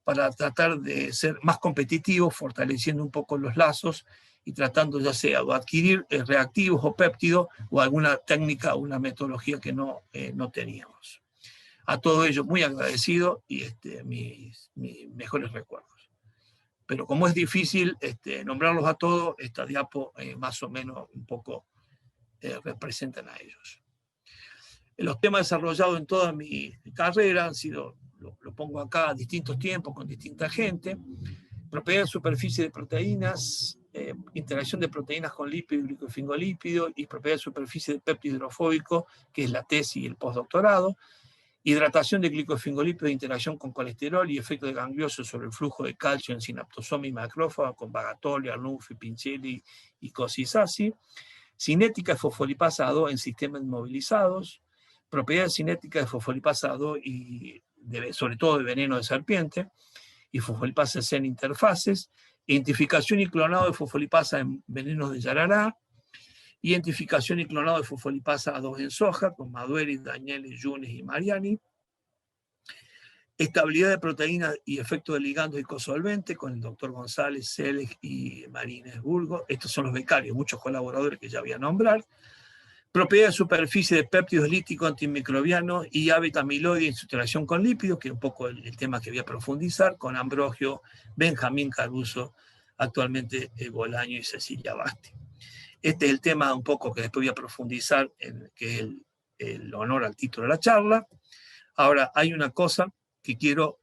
para tratar de ser más competitivos, fortaleciendo un poco los lazos y tratando ya sea de adquirir reactivos o péptidos o alguna técnica o una metodología que no teníamos. A todo ello muy agradecido y mis mejores recuerdos. Pero como es difícil nombrarlos a todos, esta diapo más o menos un poco representan a ellos. Los temas desarrollados en toda mi carrera han sido, lo pongo acá, a distintos tiempos, con distinta gente: propiedad de superficie de proteínas, interacción de proteínas con lípido y glicofingolípido, y propiedad de superficie de péptido hidrofóbico, que es la tesis y el postdoctorado. Hidratación de glicofingolípido, interacción con colesterol y efecto de ganglioso sobre el flujo de calcio en sinaptosoma y macrófaga, con Bagatoli, Arnulfi, Pincelli y Cosisasi. Cinética de fosfolipasa 2 en sistemas inmovilizados. Propiedades cinéticas de fosfolipasa 2 y sobre todo de veneno de serpiente. Y fosfolipasa C en interfaces. Identificación y clonado de fosfolipasa en venenos de yarará. Identificación y clonado de fosfolipasa 2 en soja, con Madueri, Daniele, Yunes y Mariani. estabilidad de proteínas y efecto de ligandos y cosolvente con el doctor González, Selig y Marínez Burgo. Estos son los becarios, muchos colaboradores que ya voy a nombrar. Propiedad de superficie de péptidos líticos antimicrobianos y hábitat amiloide en su interacción con lípidos, que es un poco el tema que voy a profundizar, con Ambrogio, Benjamín Caruso, actualmente Bolaño y Cecilia Basti. Este es el tema un poco que después voy a profundizar, que es el honor al título de la charla. Ahora, hay una cosa que quiero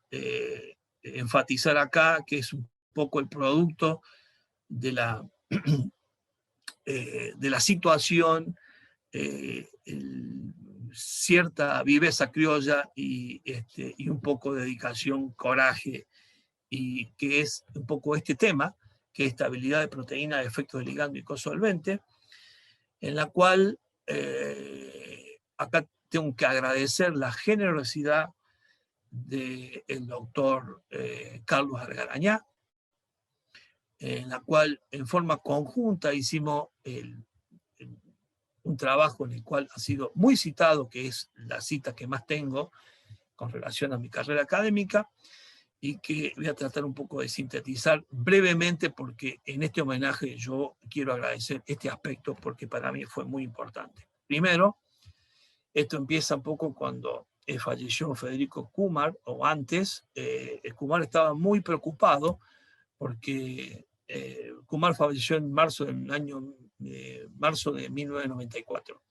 enfatizar acá, que es un poco el producto de la situación, cierta viveza criolla y un poco de dedicación, coraje, y que es un poco este tema, que es estabilidad de proteína, efectos de ligando y cosolvente, en la cual acá tengo que agradecer la generosidad del doctor Carlos Argarañá, en la cual en forma conjunta hicimos un trabajo en el cual ha sido muy citado, que es la cita que más tengo con relación a mi carrera académica, y que voy a tratar un poco de sintetizar brevemente, porque en este homenaje yo quiero agradecer este aspecto, porque para mí fue muy importante. Primero, esto empieza un poco cuando falleció Federico Kumar, o antes. Kumar estaba muy preocupado, porque Kumar falleció en marzo del año marzo de 1994,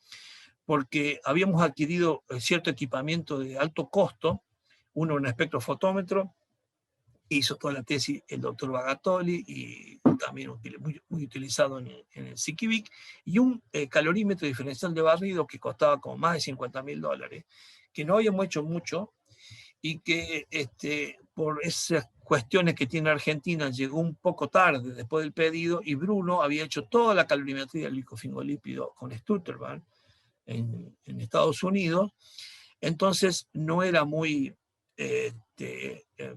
porque habíamos adquirido cierto equipamiento de alto costo, uno un espectrofotómetro, hizo toda la tesis el doctor Bagatoli, y también muy utilizado en el Sikivic, y un calorímetro diferencial de barrido que costaba como más de $50.000, que no habíamos hecho mucho, y que por esas cuestiones que tiene Argentina llegó un poco tarde después del pedido, y Bruno había hecho toda la calorimetría del glicofingolípido con Stutterman en Estados Unidos. Entonces no era muy,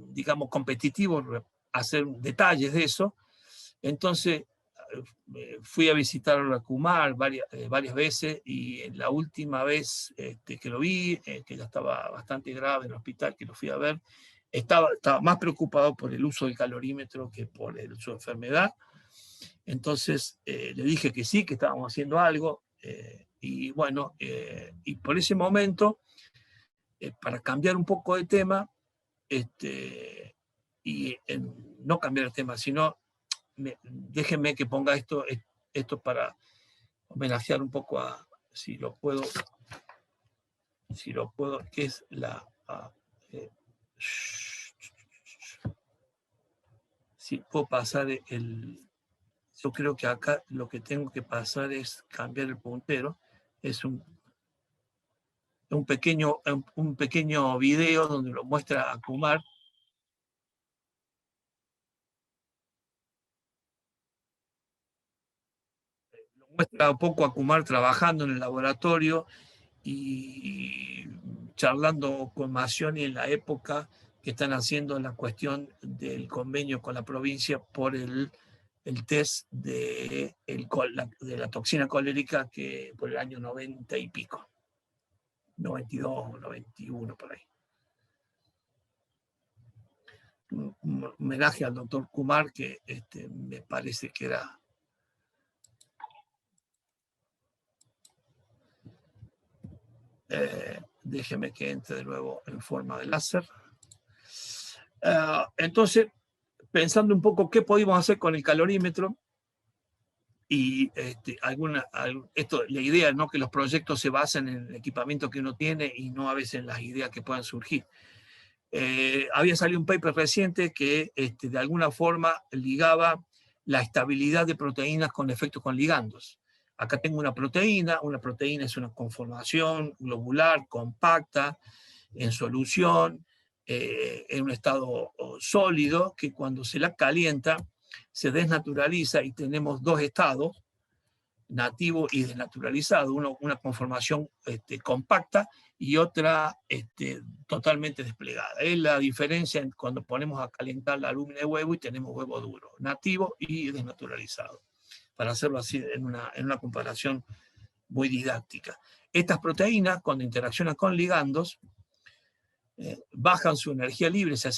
digamos, competitivo hacer detalles de eso. Entonces fui a visitar a Kumar varias veces, y en la última vez que lo vi, que ya estaba bastante grave en el hospital, que lo fui a ver, estaba más preocupado por el uso del calorímetro que por su enfermedad. Entonces le dije que sí, que estábamos haciendo algo, y bueno, y por ese momento, para cambiar un poco de tema, y no cambiar el tema, sino déjenme que ponga esto para homenajear un poco a, si lo puedo, que es si puedo pasar yo creo que acá lo que tengo que pasar es cambiar el puntero. Es un pequeño video donde lo muestra a Kumar. Lo muestra un poco a Kumar trabajando en el laboratorio y charlando con Macioni en la época que están haciendo la cuestión del convenio con la provincia por el test de la toxina colérica, que por el año 90 y pico, 92, 91, por ahí. Un homenaje al doctor Kumar, que me parece que era... déjeme que entre de nuevo en forma de láser. Entonces, pensando un poco qué podíamos hacer con el calorímetro, y la idea, ¿no?, que los proyectos se basen en el equipamiento que uno tiene y no a veces en las ideas que puedan surgir. Había salido un paper reciente que de alguna forma ligaba la estabilidad de proteínas con efectos con ligandos. Acá tengo una proteína es una conformación globular compacta, en solución, en un estado sólido, que cuando se la calienta se desnaturaliza, y tenemos dos estados, nativo y desnaturalizado, una conformación compacta y otra totalmente desplegada. Es la diferencia cuando ponemos a calentar la alúmina de huevo y tenemos huevo duro, nativo y desnaturalizado, para hacerlo así en una comparación muy didáctica. Estas proteínas, cuando interaccionan con ligandos, bajan su energía libre, se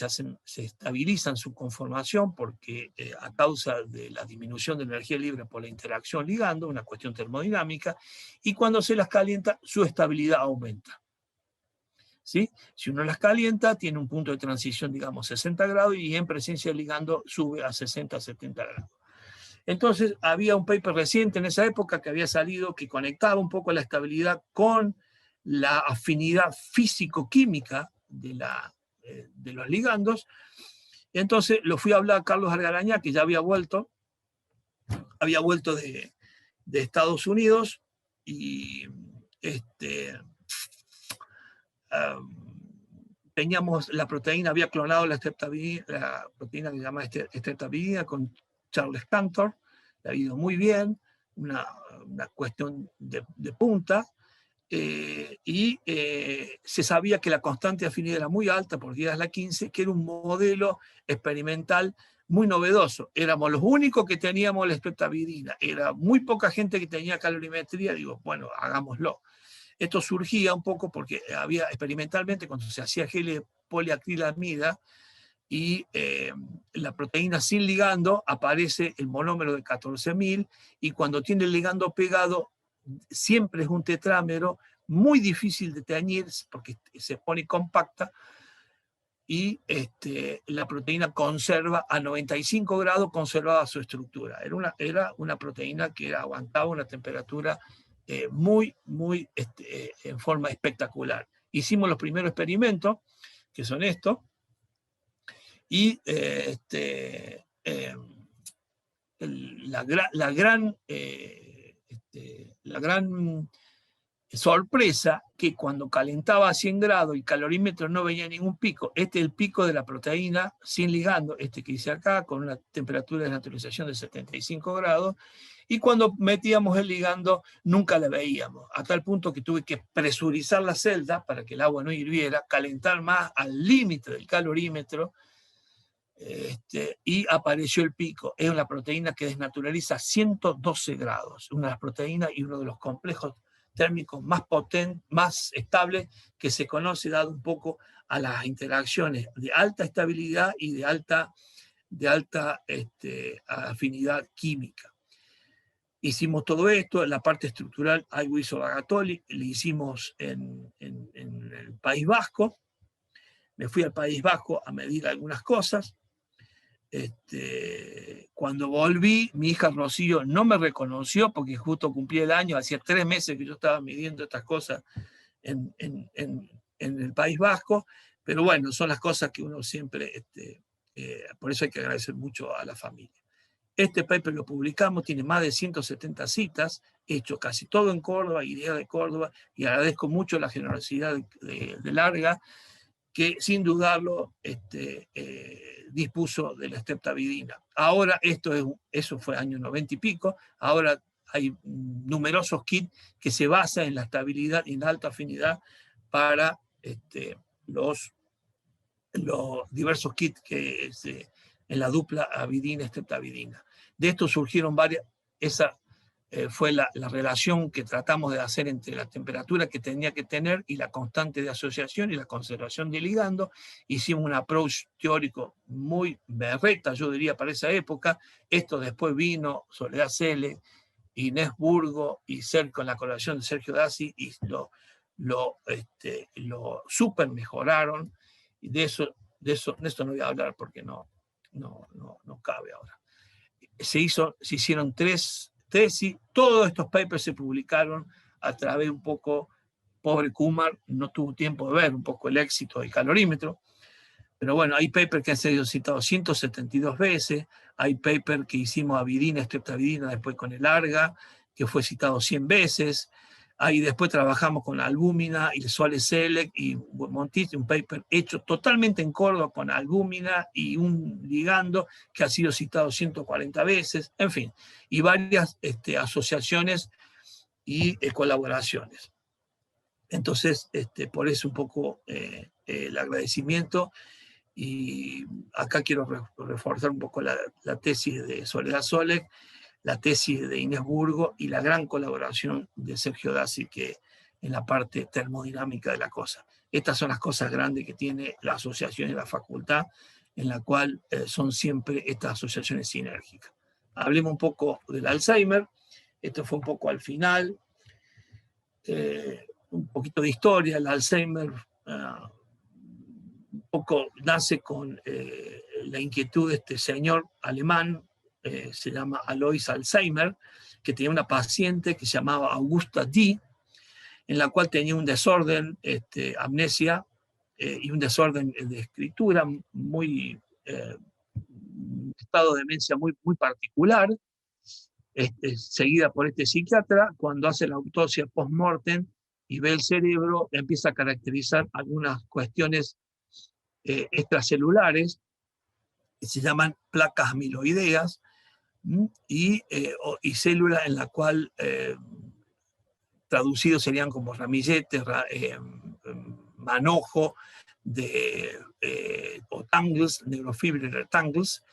estabilizan su conformación porque a causa de la disminución de energía libre por la interacción ligando, una cuestión termodinámica, y cuando se las calienta, su estabilidad aumenta. ¿Sí? Si uno las calienta, tiene un punto de transición, digamos, 60 grados, y en presencia de ligando sube a 60, 70 grados. Entonces, había un paper reciente en esa época que había salido que conectaba un poco la estabilidad con la afinidad físico-química de los ligandos. Entonces lo fui a hablar a Carlos Argaraña, que ya había vuelto de Estados Unidos, y teníamos la proteína, había clonado la proteína que se llama streptavidina con Charles Cantor, le ha ido muy bien, una cuestión de punta. Se sabía que la constante de afinidad era muy alta, por 10 a la 15, que era un modelo experimental muy novedoso. Éramos los únicos que teníamos la streptavidina, era muy poca gente que tenía calorimetría. Digo, bueno, hagámoslo. Esto surgía un poco porque había experimentalmente, cuando se hacía gel de poliacrilamida y la proteína sin ligando, aparece el monómero de 14.000, y cuando tiene el ligando pegado, siempre es un tetrámero muy difícil de teñir porque se pone compacta, y la proteína conserva a 95 grados, conservaba su estructura. Era una proteína que aguantaba una temperatura muy en forma espectacular. Hicimos los primeros experimentos, que son estos, y la gran sorpresa que cuando calentaba a 100 grados y calorímetro no veía ningún pico. Este es el pico de la proteína sin ligando, que hice acá, con una temperatura de naturalización de 75 grados, y cuando metíamos el ligando nunca la veíamos, a tal punto que tuve que presurizar la celda para que el agua no hirviera, calentar más al límite del calorímetro, y apareció el pico. Es una proteína que desnaturaliza a 112 grados, una de las proteínas y uno de los complejos térmicos más potentes, más estables que se conoce, dado un poco a las interacciones de alta estabilidad y de alta afinidad química. Hicimos todo esto, en la parte estructural, algo hizo Bagatoli, le hicimos en el País Vasco. Me fui al País Vasco a medir algunas cosas. Cuando volví, mi hija Rocío no me reconoció porque justo cumplí el año, hacía 3 meses que yo estaba midiendo estas cosas en el País Vasco, pero bueno, son las cosas que uno siempre, por eso hay que agradecer mucho a la familia. Este paper lo publicamos, tiene más de 170 citas, hecho casi todo en Córdoba, idea de Córdoba, y agradezco mucho la generosidad de Larga, que sin dudarlo dispuso de la streptavidina. Ahora, eso fue año 90 y pico, ahora hay numerosos kits que se basan en la estabilidad y en la alta afinidad para los diversos kits que en la dupla avidina-streptavidina. De esto surgieron varias, esa fue la relación que tratamos de hacer entre la temperatura que tenía que tener y la constante de asociación y la conservación de ligando. Hicimos un approach teórico muy berreta, yo diría, para esa época. Esto después vino Soledad Sele, Inés Burgo y con la colaboración de Sergio Dassi, y lo super mejoraron, y de esto no voy a hablar porque no cabe ahora. Se hicieron 3 tesis, todos estos papers se publicaron a través un poco, pobre Kumar no tuvo tiempo de ver un poco el éxito del calorímetro, pero bueno, hay papers que han sido citados 172 veces, hay papers que hicimos avidina, streptavidina, después con el Larga, que fue citado 100 veces, ahí después trabajamos con la albúmina y el Suárez Select y Montis, un paper hecho totalmente en Córdoba con albúmina y un ligando que ha sido citado 140 veces, en fin, y varias asociaciones y colaboraciones. Entonces, por eso un poco el agradecimiento, y acá quiero reforzar un poco la tesis de Soledad Solek, la tesis de Inés Burgo y la gran colaboración de Sergio Dassi, que en la parte termodinámica de la cosa. Estas son las cosas grandes que tiene la asociación y la facultad, en la cual son siempre estas asociaciones sinérgicas. Hablemos un poco del Alzheimer. Esto fue un poco al final. Un poquito de historia. El Alzheimer un poco nace con la inquietud de este señor alemán, se llama Alois Alzheimer, que tenía una paciente que se llamaba Augusta D., en la cual tenía un desorden, amnesia, y un desorden de escritura, un estado de demencia muy, muy particular, seguida por este psiquiatra. Cuando hace la autopsia post-mortem y ve el cerebro, empieza a caracterizar algunas cuestiones extracelulares, que se llaman placas amiloideas, y células en la cual traducidos serían como ramilletes, manojo o tangles, neurofibrilar tangles,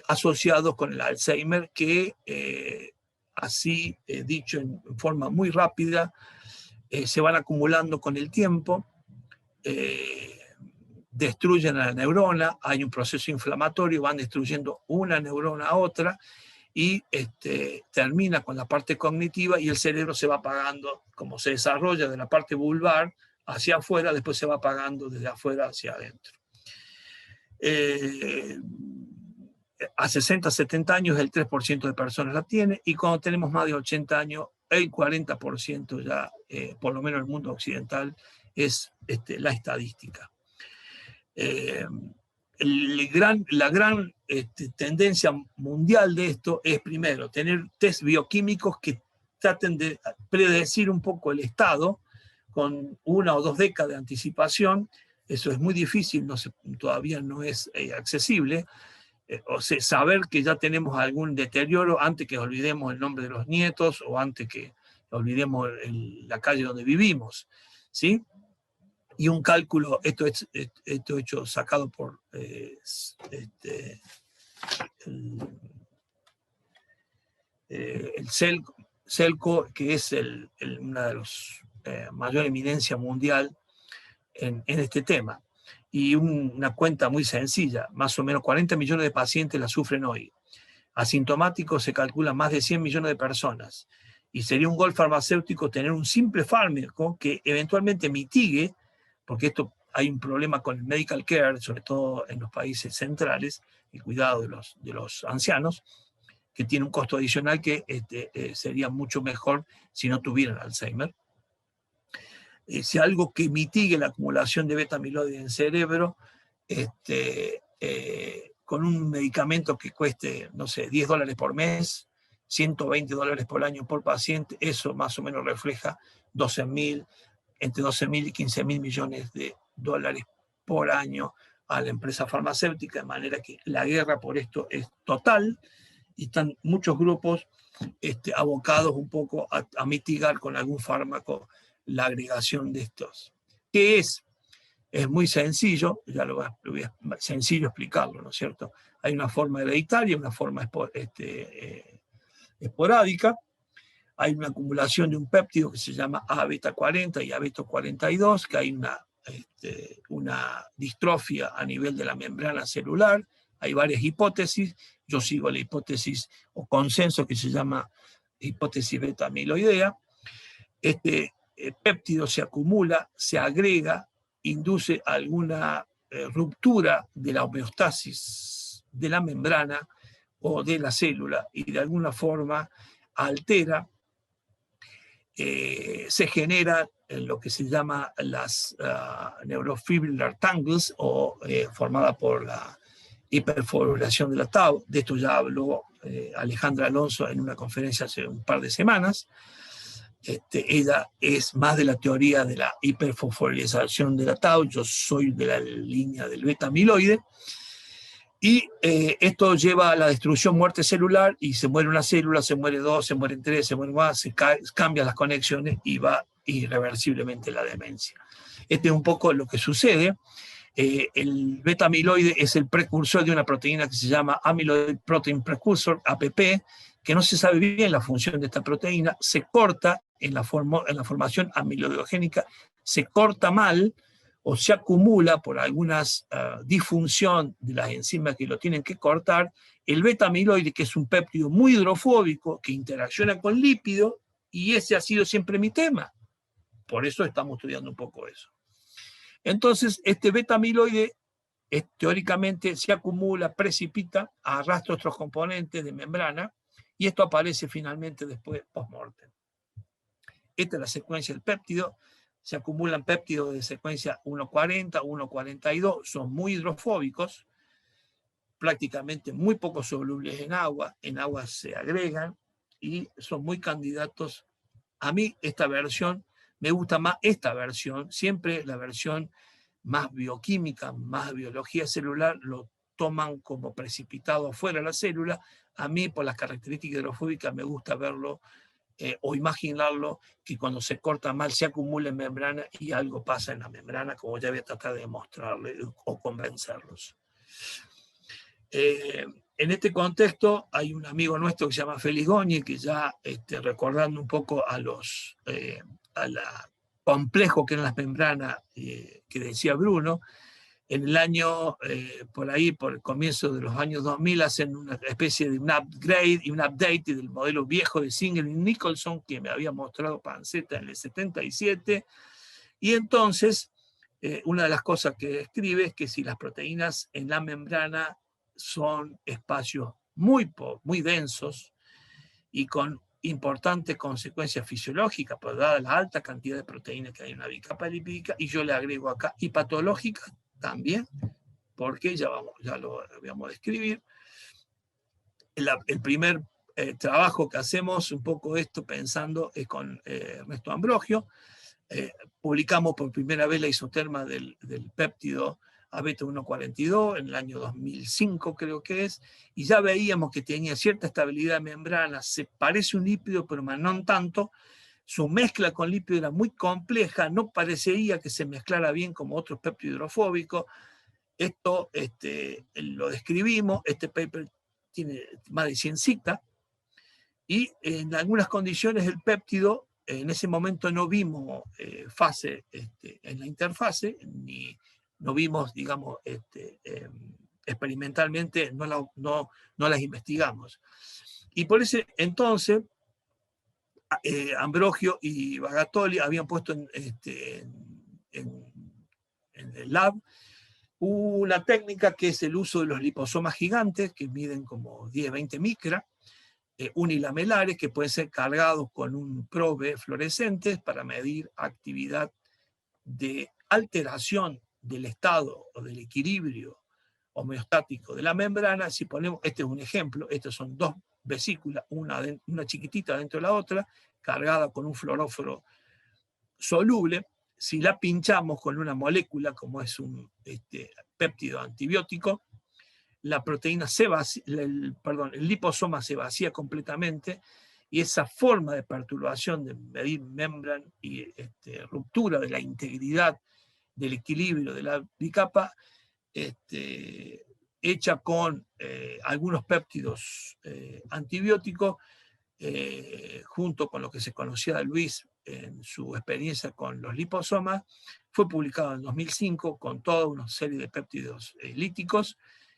asociados con el Alzheimer, que así dicho en forma muy rápida, se van acumulando con el tiempo, destruyen a la neurona, hay un proceso inflamatorio, van destruyendo una neurona a otra, y termina con la parte cognitiva, y el cerebro se va apagando, como se desarrolla de la parte vulvar hacia afuera, después se va apagando desde afuera hacia adentro. A 60, 70 años el 3% de personas la tiene, y cuando tenemos más de 80 años, el 40% ya, por lo menos en el mundo occidental, es la estadística. La gran tendencia mundial de esto es, primero, tener test bioquímicos que traten de predecir un poco el estado con 1 o 2 décadas de anticipación. Eso es muy difícil, todavía no es accesible. O sea, saber que ya tenemos algún deterioro antes que olvidemos el nombre de los nietos o antes que olvidemos la calle donde vivimos, ¿sí? Y un cálculo, esto hecho sacado por el CELCO, que es una de las mayor eminencia mundial en este tema. Y una cuenta muy sencilla, más o menos 40 millones de pacientes la sufren hoy. Asintomáticos se calcula más de 100 millones de personas. Y sería un gol farmacéutico tener un simple fármaco que eventualmente mitigue, porque hay un problema con el medical care, sobre todo en los países centrales, el cuidado de los ancianos, que tiene un costo adicional que sería mucho mejor si no tuvieran Alzheimer. Si algo que mitigue la acumulación de beta-amiloide en el cerebro, con un medicamento que cueste, no sé, $10 por mes, $120 por año por paciente, eso más o menos refleja entre 12.000 y 15.000 millones de dólares por año a la empresa farmacéutica, de manera que la guerra por esto es total, y están muchos grupos abocados un poco a mitigar con algún fármaco la agregación de estos. ¿Qué es? Es muy sencillo, ya lo voy a sencillo explicarlo, ¿no es cierto? Hay una forma hereditaria, una forma esporádica. Hay una acumulación de un péptido que se llama A-beta 40 y A-beta 42, que hay una distrofia a nivel de la membrana celular. Hay varias hipótesis. Yo sigo la hipótesis o consenso que se llama hipótesis beta-amiloidea. Este péptido se acumula, se agrega, induce alguna ruptura de la homeostasis de la membrana o de la célula, y de alguna forma altera, se genera lo que se llama las neurofibrilar tangles, o formada por la hiperfosforilación de la tau. De esto ya habló Alejandra Alonso en una conferencia hace un par de semanas. Ella es más de la teoría de la hiperfosforilación de la tau, yo soy de la línea del beta-amiloide, y esto lleva a la destrucción, muerte celular, y se muere una célula, se muere 2, se mueren 3, se mueren más, cambian las conexiones y va irreversiblemente la demencia. Este es un poco lo que sucede. El beta-amiloide es el precursor de una proteína que se llama Amyloid Protein Precursor, APP, que no se sabe bien la función de esta proteína, se corta en la formación amiloidogénica, se corta mal, o se acumula por alguna disfunción de las enzimas que lo tienen que cortar, el beta-amiloide, que es un péptido muy hidrofóbico, que interacciona con lípidos, y ese ha sido siempre mi tema. Por eso estamos estudiando un poco eso. Entonces, este beta-amiloide teóricamente se acumula, precipita, arrastra otros componentes de membrana, y esto aparece finalmente después post-mortem. Esta es la secuencia del péptido. Se acumulan péptidos de secuencia 1,40, 1,42, son muy hidrofóbicos, prácticamente muy poco solubles en agua se agregan y son muy candidatos. A mí esta versión, me gusta más esta versión, siempre la versión más bioquímica, más biología celular, lo toman como precipitado afuera de la célula. A mí, por las características hidrofóbicas, me gusta verlo o imaginarlo que cuando se corta mal se acumula en membrana y algo pasa en la membrana, como ya voy a tratar de demostrarle o convencerlos. En este contexto hay un amigo nuestro que se llama Félix Goñi, que ya recordando un poco a la complejo que eran las membranas que decía Bruno, en el año, por ahí, por el comienzo de los años 2000, hacen una especie de un upgrade y un update del modelo viejo de Singer y Nicholson, que me había mostrado Panceta en el 77, y entonces, una de las cosas que escribe es que si las proteínas en la membrana son espacios muy densos y con importantes consecuencias fisiológicas, por dada la alta cantidad de proteínas que hay en una bicapa lipídica, y yo le agrego acá, y patológicas también, porque ya lo vamos a describir. El primer trabajo que hacemos, un poco esto pensando, es con Ernesto Ambrogio. Publicamos por primera vez la isoterma del péptido A-beta 1,42 en el año 2005, creo que es, y ya veíamos que tenía cierta estabilidad de membrana, se parece un lípido, pero no tanto. Su mezcla con lípido era muy compleja, no parecería que se mezclara bien como otros péptidos hidrofóbicos. Esto lo describimos, este paper tiene más de 100 citas, y en algunas condiciones el péptido, en ese momento no vimos fase en la interfase, ni no vimos, digamos, experimentalmente, no las investigamos. Y por ese entonces, Ambrogio y Bagatoli habían puesto en el lab una técnica que es el uso de los liposomas gigantes, que miden como 10-20 micras, unilamelares, que pueden ser cargados con un probe fluorescente para medir actividad de alteración del estado o del equilibrio homeostático de la membrana. Si ponemos, este es un ejemplo, estos son dos vesículas, una chiquitita dentro de la otra, cargada con un fluoróforo soluble. Si la pinchamos con una molécula como es un péptido antibiótico, la proteína el liposoma se vacía completamente, y esa forma de perturbación de medir membrana y ruptura de la integridad del equilibrio de la bicapa, hecha con algunos péptidos antibióticos, junto con lo que se conocía de Luis en su experiencia con los liposomas, fue publicado en 2005 con toda una serie de péptidos líticos.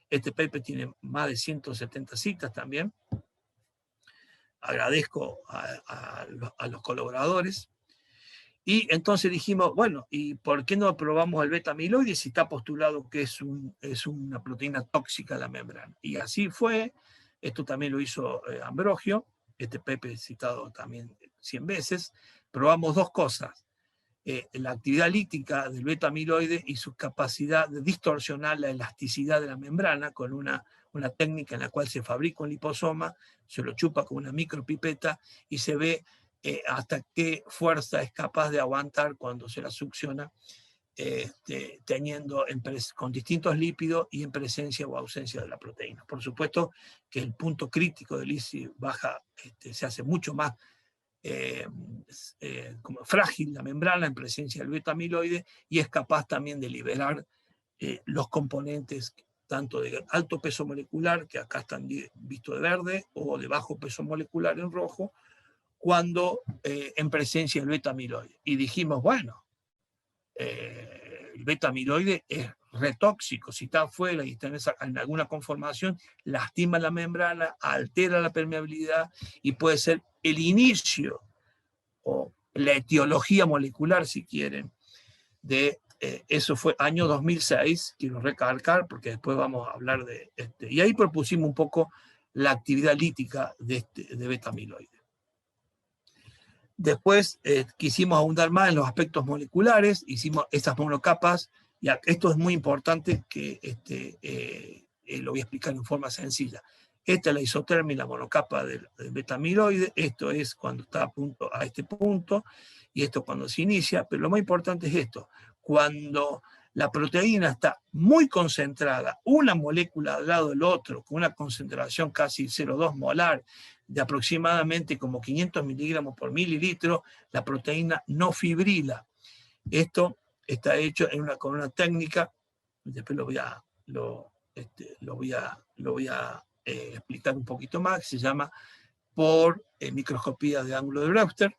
Este paper tiene más de 170 citas también. Agradezco a los colaboradores. Y entonces dijimos, bueno, ¿y por qué no probamos el beta-amiloide si está postulado que es una proteína tóxica de la membrana? Y así fue. Esto también lo hizo Ambrogio. Este paper citado también 100 veces. Probamos dos cosas. La actividad lítica del beta-amiloide y su capacidad de distorsionar la elasticidad de la membrana con una técnica en la cual se fabrica un liposoma, se lo chupa con una micropipeta y se ve hasta qué fuerza es capaz de aguantar cuando se la succiona, con distintos lípidos y en presencia o ausencia de la proteína. Por supuesto que el punto crítico del ISI baja, se hace mucho más como frágil la membrana en presencia del beta-amiloide, y es capaz también de liberar los componentes tanto de alto peso molecular, que acá están vistos de verde, o de bajo peso molecular en rojo, cuando en presencia del beta-amiloide. Y dijimos, bueno, el beta-amiloide es retóxico. Si está afuera y está en alguna conformación, lastima la membrana, altera la permeabilidad y puede ser el inicio o la etiología molecular, si quieren, de eso fue año 2006, quiero recalcar, porque después vamos a hablar de y ahí propusimos un poco la actividad lítica de beta-amiloide. Después quisimos ahondar más en los aspectos moleculares, hicimos estas monocapas, y esto es muy importante que lo voy a explicar en forma sencilla. Esta es la isotermia y la monocapa del beta-amiloide, esto es cuando está a este punto, y esto cuando se inicia, pero lo más importante es esto, cuando la proteína está muy concentrada, una molécula al lado del otro, con una concentración casi 0,2 molar, de aproximadamente como 500 miligramos por mililitro, la proteína no fibrila. Esto está hecho con una técnica, después lo voy a explicar un poquito más, que se llama por microscopía de ángulo de Brewster.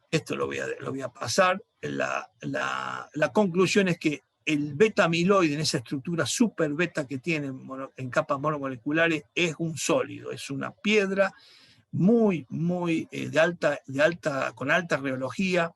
Esto lo voy a pasar. La conclusión es que el beta-amiloide en esa estructura super beta que tiene en capas monomoleculares es un sólido, es una piedra muy con alta reología,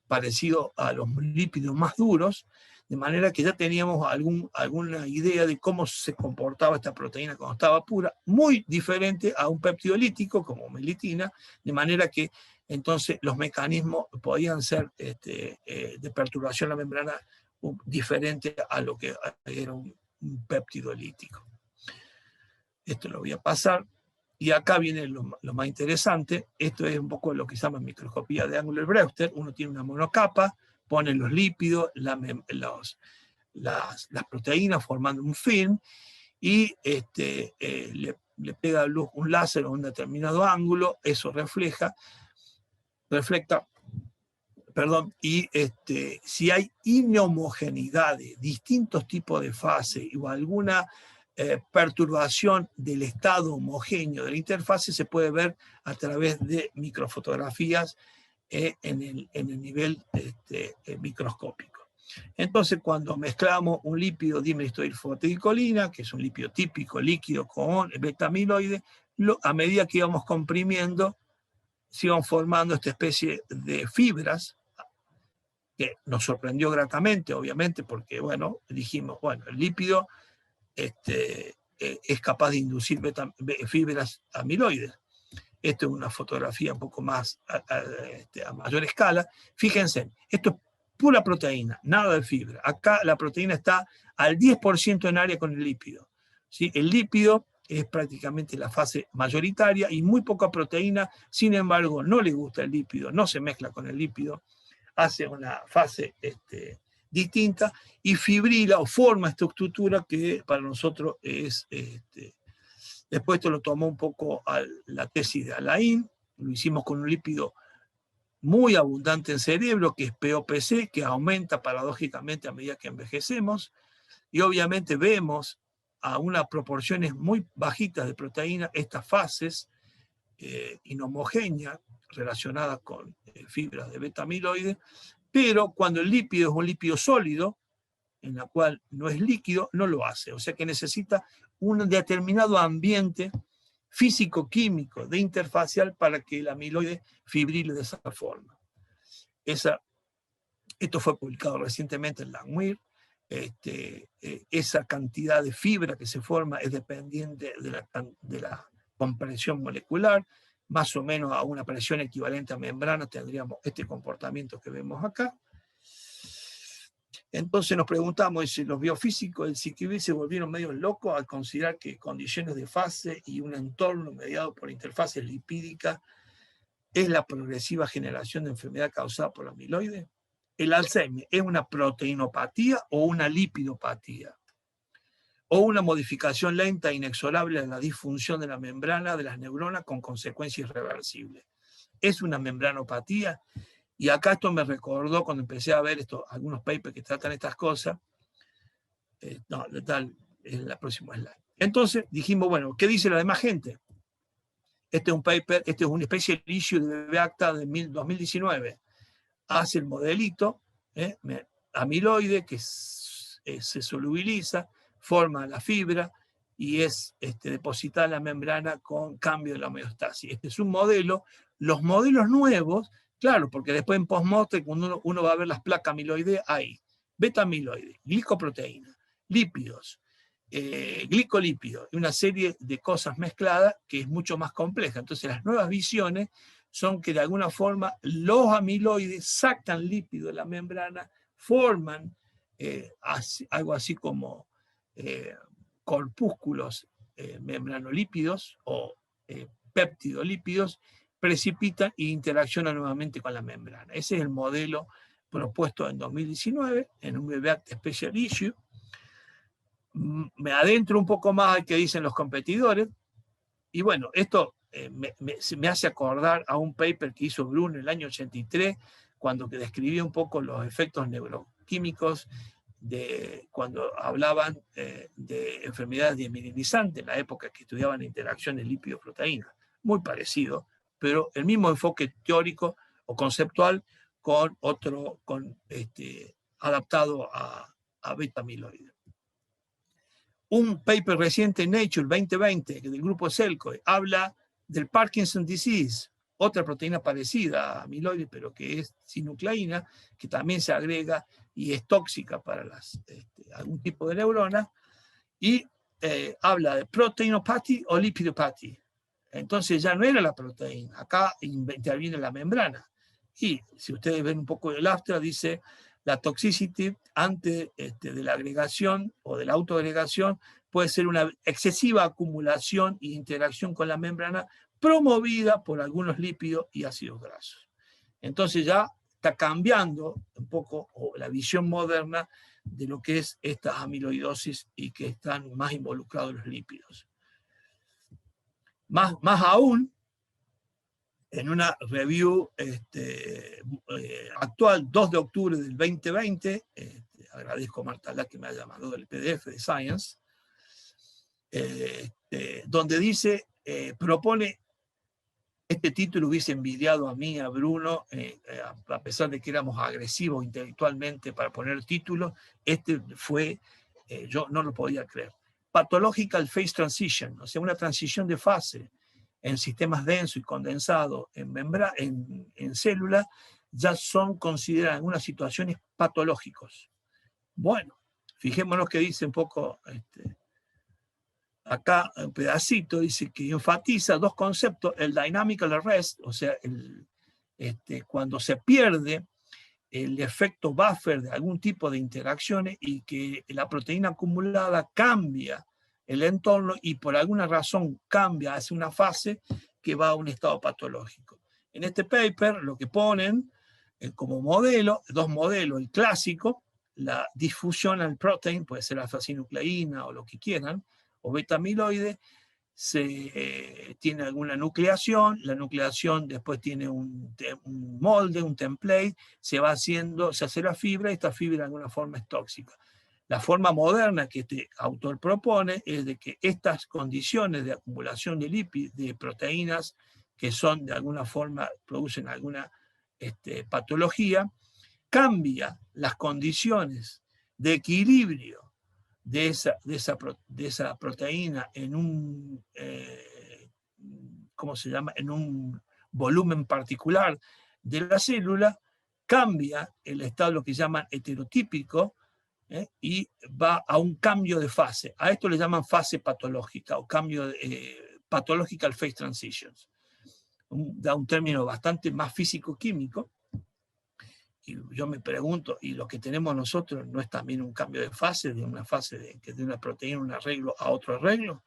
parecido a los lípidos más duros, de manera que ya teníamos alguna idea de cómo se comportaba esta proteína cuando estaba pura, muy diferente a un péptido lítico como melitina, de manera que entonces los mecanismos podían ser de perturbación de la membrana diferente a lo que era un péptido lítico. Esto lo voy a pasar. Y acá viene lo más interesante. Esto es un poco lo que se llama microscopía de ángulo de Brewster. Uno tiene una monocapa, pone los lípidos, las proteínas formando un film, y le pega luz, un láser a un determinado ángulo, eso refleja, y si hay inhomogeneidad de distintos tipos de fase o alguna perturbación del estado homogéneo de la interfase, se puede ver a través de microfotografías en el nivel microscópico. Entonces, cuando mezclamos un lípido dimetilfosfatidilcolina, que es un lípido típico líquido, con beta-amiloide, a medida que íbamos comprimiendo, se iban formando esta especie de fibras, que nos sorprendió gratamente, obviamente, porque, bueno, dijimos, bueno, el lípido es capaz de inducir fibras amiloides. Esto es una fotografía un poco más a mayor escala. Fíjense, esto es pura proteína, nada de fibra. Acá la proteína está al 10% en área con el lípido, ¿sí? El lípido es prácticamente la fase mayoritaria y muy poca proteína, sin embargo, no le gusta el lípido, no se mezcla con el lípido, hace una fase distinta y fibrila o forma esta estructura que para nosotros es... Después esto lo tomó un poco a la tesis de Alain, lo hicimos con un lípido muy abundante en cerebro, que es POPC, que aumenta paradójicamente a medida que envejecemos, y obviamente vemos a unas proporciones muy bajitas de proteína estas fases inhomogéneas relacionadas con fibras de beta-amiloide, pero cuando el lípido es un lípido sólido, en la cual no es líquido, no lo hace. O sea que necesita un determinado ambiente físico-químico de interfacial para que el amiloide fibrile de esa forma. Esto fue publicado recientemente en Langmuir. Esa cantidad de fibra que se forma es dependiente de la compresión molecular. Más o menos a una presión equivalente a membrana tendríamos este comportamiento que vemos acá. Entonces nos preguntamos si los biofísicos del CQB se volvieron medio locos al considerar que condiciones de fase y un entorno mediado por interfaces lipídicas es la progresiva generación de enfermedad causada por la amiloide. ¿El Alzheimer es una proteinopatía o una lipidopatía? ¿O una modificación lenta e inexorable de la disfunción de la membrana de las neuronas con consecuencias irreversibles? ¿Es una membranopatía? Y acá esto me recordó cuando empecé a ver algunos papers que tratan estas cosas. No, en la próxima slide. Entonces dijimos, bueno, ¿qué dice la demás gente? Este es un paper, este es una especie de issue de BB-ACTA de 2019. hace el modelito, amiloide, que se solubiliza, forma la fibra y es depositada en la membrana con cambio de la homeostasis. Este es un modelo. Los modelos nuevos, claro, porque después en postmortem, cuando uno va a ver las placas amiloideas, hay beta amiloide, glicoproteína, lípidos, glicolípidos, y una serie de cosas mezcladas que es mucho más compleja. Entonces las nuevas visiones son que de alguna forma los amiloides sacan lípido de la membrana, forman algo así como corpúsculos membranolípidos o peptidolípidos, precipitan e interaccionan nuevamente con la membrana. Ese es el modelo propuesto en 2019 en un BBACT Special Issue. Me adentro un poco más al que dicen los competidores, y bueno, esto me hace acordar a un paper que hizo Bruno en el año 83, cuando que describía un poco los efectos neuroquímicos cuando hablaban de enfermedades desmineralizantes, en la época que estudiaban interacciones lípido-proteínas. Muy parecido, pero el mismo enfoque teórico o conceptual con otro, adaptado a beta-amiloide. Un paper reciente en Nature 2020 del grupo Selkoe habla del Parkinson disease, otra proteína parecida a amiloide, pero que es sinucleína, que también se agrega y es tóxica para algún tipo de neurona, y habla de proteinopathy o lipidopathy. Entonces ya no era la proteína, acá interviene la membrana. Y si ustedes ven un poco del after, dice la toxicity antes de la agregación o de la autoagregación puede ser una excesiva acumulación e interacción con la membrana promovida por algunos lípidos y ácidos grasos. Entonces ya está cambiando un poco la visión moderna de lo que es esta amiloidosis y que están más involucrados los lípidos. Más aún, en una review actual, 2 de octubre del 2020, agradezco a Marta Lá que me haya mandado el PDF de Science, donde dice, propone, este título hubiese envidiado a mí, a Bruno, a pesar de que éramos agresivos intelectualmente para poner títulos, yo no lo podía creer. Pathological phase transition, o sea, una transición de fase en sistemas densos y condensados en células, ya son consideradas algunas situaciones patológicos. Bueno, fijémonos que dice un poco, acá un pedacito, dice que enfatiza 2 conceptos, el dynamical arrest, o sea, cuando se pierde el efecto buffer de algún tipo de interacciones y que la proteína acumulada cambia el entorno y por alguna razón cambia hacia una fase que va a un estado patológico. En este paper lo que ponen como modelo, 2 modelos, el clásico, la diffusional protein, puede ser alfa-sinucleína o lo que quieran, o beta-amiloide, tiene alguna nucleación, la nucleación después tiene un molde, un template, se hace la fibra y esta fibra de alguna forma es tóxica. La forma moderna que este autor propone es de que estas condiciones de acumulación de proteínas que son de alguna forma, producen alguna patología, cambia las condiciones de equilibrio de esa proteína en un, ¿cómo se llama? En un volumen particular de la célula, cambia el estado, lo que llaman heterotípico, y va a un cambio de fase. A esto le llaman fase patológica o cambio de pathological phase transitions. Da un término bastante más físico-químico. Y yo me pregunto, ¿y lo que tenemos nosotros no es también un cambio de fase, de una fase de una proteína, un arreglo a otro arreglo?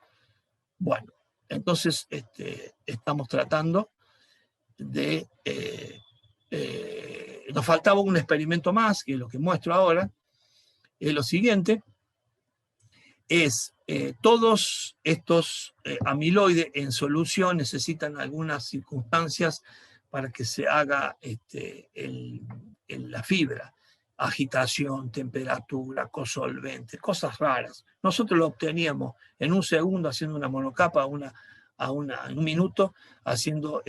Bueno, entonces estamos tratando de... nos faltaba un experimento más, que es lo que muestro ahora. Lo siguiente es, todos estos amiloides en solución necesitan algunas circunstancias para que se haga la fibra, agitación, temperatura, cosolvente, cosas raras. Nosotros lo obteníamos en un segundo haciendo una monocapa, en un minuto haciendo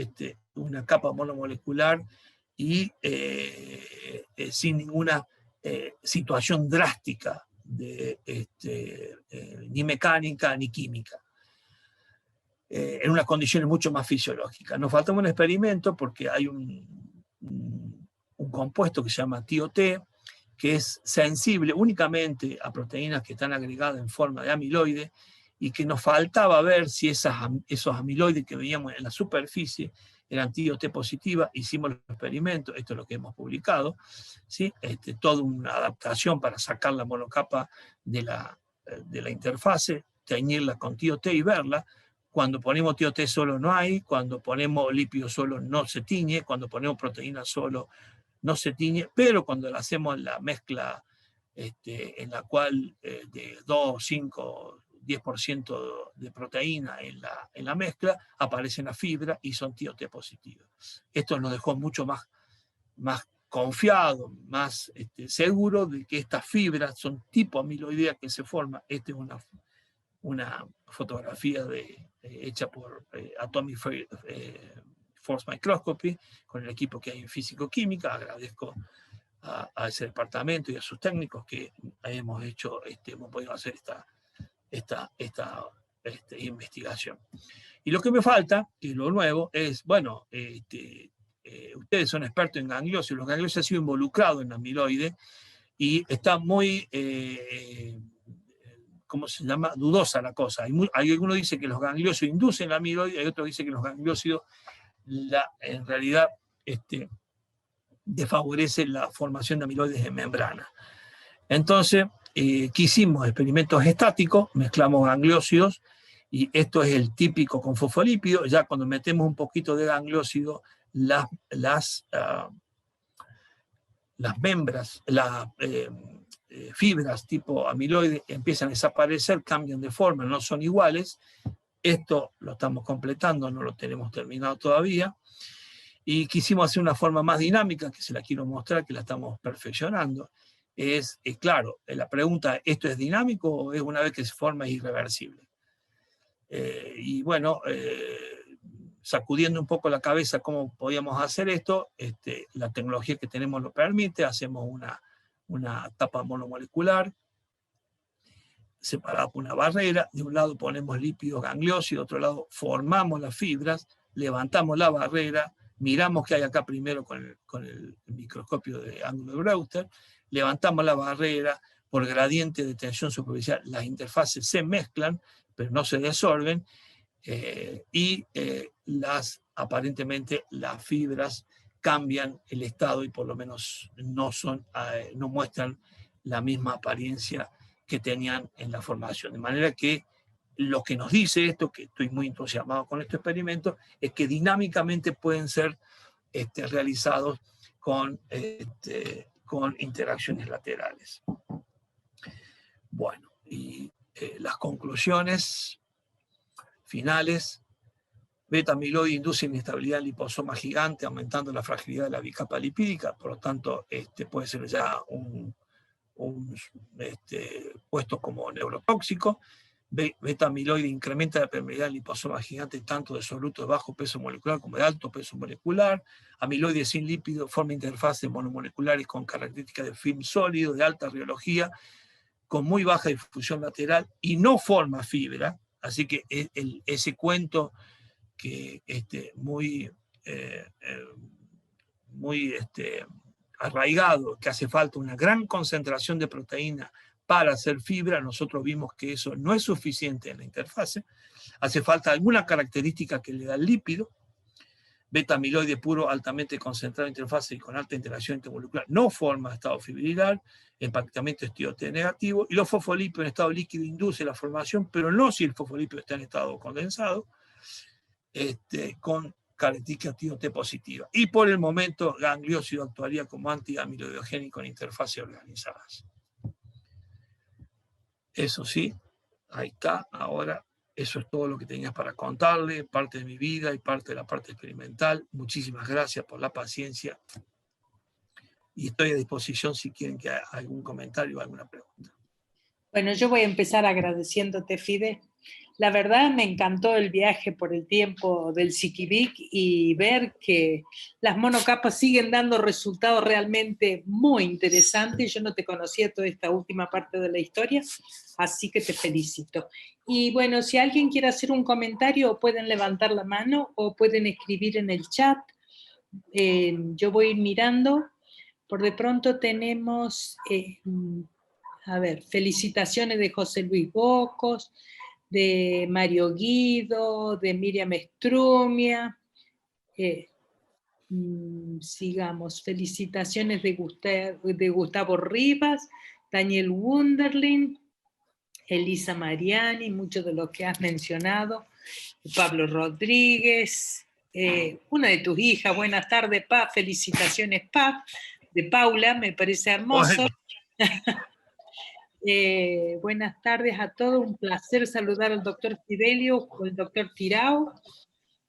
una capa monomolecular y sin ninguna situación drástica ni mecánica ni química. En unas condiciones mucho más fisiológicas. Nos faltaba un experimento porque hay un compuesto que se llama TOT, que es sensible únicamente a proteínas que están agregadas en forma de amiloide, y que nos faltaba ver si esos amiloides que veíamos en la superficie eran TOT positivas. Hicimos los experimentos, esto es lo que hemos publicado, ¿sí? Toda una adaptación para sacar la monocapa de la interfase, teñirla con TOT y verla. Cuando ponemos TOT solo no hay, cuando ponemos lípidos solo no se tiñe, cuando ponemos proteínas solo no se tiñe, pero cuando le hacemos la mezcla en la cual de 2, 5, 10% de proteína en la mezcla, aparecen las fibras y son TOT positivas. Esto nos dejó mucho más confiado, más seguro de que estas fibras son tipo amiloidea que se forman. Esta es una fotografía hecha por Atomic Force Microscopy, con el equipo que hay en físico-química. Agradezco a ese departamento y a sus técnicos que hemos podido hacer esta investigación. Y lo que me falta, que es lo nuevo, es, bueno, ustedes son expertos en gangliosidos. Los gangliosidos han sido involucrados en amiloide y está muy, ¿cómo se llama? Dudosa la cosa. Hay algunos dicen que los gangliosidos inducen la amiloide, hay otros dicen que los gangliosidos en realidad desfavorece la formación de amiloides en membrana. Entonces, ¿qué hicimos? Experimentos estáticos, mezclamos gangliósidos, y esto es el típico con fosfolípido. Ya cuando metemos un poquito de gangliósido, las fibras tipo amiloide empiezan a desaparecer, cambian de forma, no son iguales. Esto lo estamos completando, no lo tenemos terminado todavía. Y quisimos hacer una forma más dinámica, que se la quiero mostrar, que la estamos perfeccionando. Claro, la pregunta, ¿esto es dinámico o es una vez que se forma es irreversible? Y bueno, sacudiendo un poco la cabeza cómo podíamos hacer esto, la tecnología que tenemos lo permite. Hacemos una tapa monomolecular separada por una barrera. De un lado ponemos lípidos gangliósidos, de otro lado formamos las fibras, levantamos la barrera, miramos qué hay acá primero con el microscopio de ángulo de Brewster, levantamos la barrera, por gradiente de tensión superficial las interfaces se mezclan, pero no se desorben, y aparentemente las fibras cambian el estado y por lo menos no muestran la misma apariencia que tenían en la formación. De manera que lo que nos dice esto, que estoy muy entusiasmado con este experimento, es que dinámicamente pueden ser realizados con interacciones laterales. Bueno, y las conclusiones finales: beta amiloide induce inestabilidad en liposoma gigante, aumentando la fragilidad de la bicapa lipídica. Por lo tanto, puede ser ya puesto como neurotóxico. Beta amiloide incrementa la permeabilidad del liposoma gigante, tanto de soluto de bajo peso molecular como de alto peso molecular. Amiloide sin lípido forma interfaces monomoleculares con características de film sólido, de alta riología, con muy baja difusión lateral y no forma fibra. Así que ese cuento que muy arraigado, que hace falta una gran concentración de proteína para hacer fibra, nosotros vimos que eso no es suficiente en la interfase. Hace falta alguna característica que le da el lípido. Beta amiloide puro altamente concentrado en interfase y con alta interacción intermolecular no forma estado fibrilar, empaquetamiento es TOT negativo, y los fosfolípidos en estado líquido induce la formación, pero no si el fosfolípido está en estado condensado, con característica TOT positiva. Y por el momento, gangliósido actuaría como antiamiloidogénico en interfaces organizadas. Eso sí, ahí está. Ahora, eso es todo lo que tenías para contarle, parte de mi vida y parte de la parte experimental. Muchísimas gracias por la paciencia. Y estoy a disposición si quieren que haga algún comentario o alguna pregunta. Bueno, yo voy a empezar agradeciéndote, Fide, La verdad me encantó el viaje por el tiempo del Siquibik y ver que las monocapas siguen dando resultados realmente muy interesantes. Yo no te conocía toda esta última parte de la historia, así que te felicito. Y bueno, si alguien quiere hacer un comentario, pueden levantar la mano o pueden escribir en el chat. Yo voy a ir mirando. Por de pronto tenemos, a ver, felicitaciones de José Luis Bocos, de Mario Guido, de Miriam Strumia. Sigamos, felicitaciones de Gustavo Rivas, Daniel Wunderlin, Elisa Mariani, muchos de los que has mencionado, Pablo Rodríguez, una de tus hijas, buenas tardes, Paz, felicitaciones, Paz, de Paula, me parece hermoso. Buenas tardes a todos, un placer saludar al doctor Fidelio o el doctor Tirao,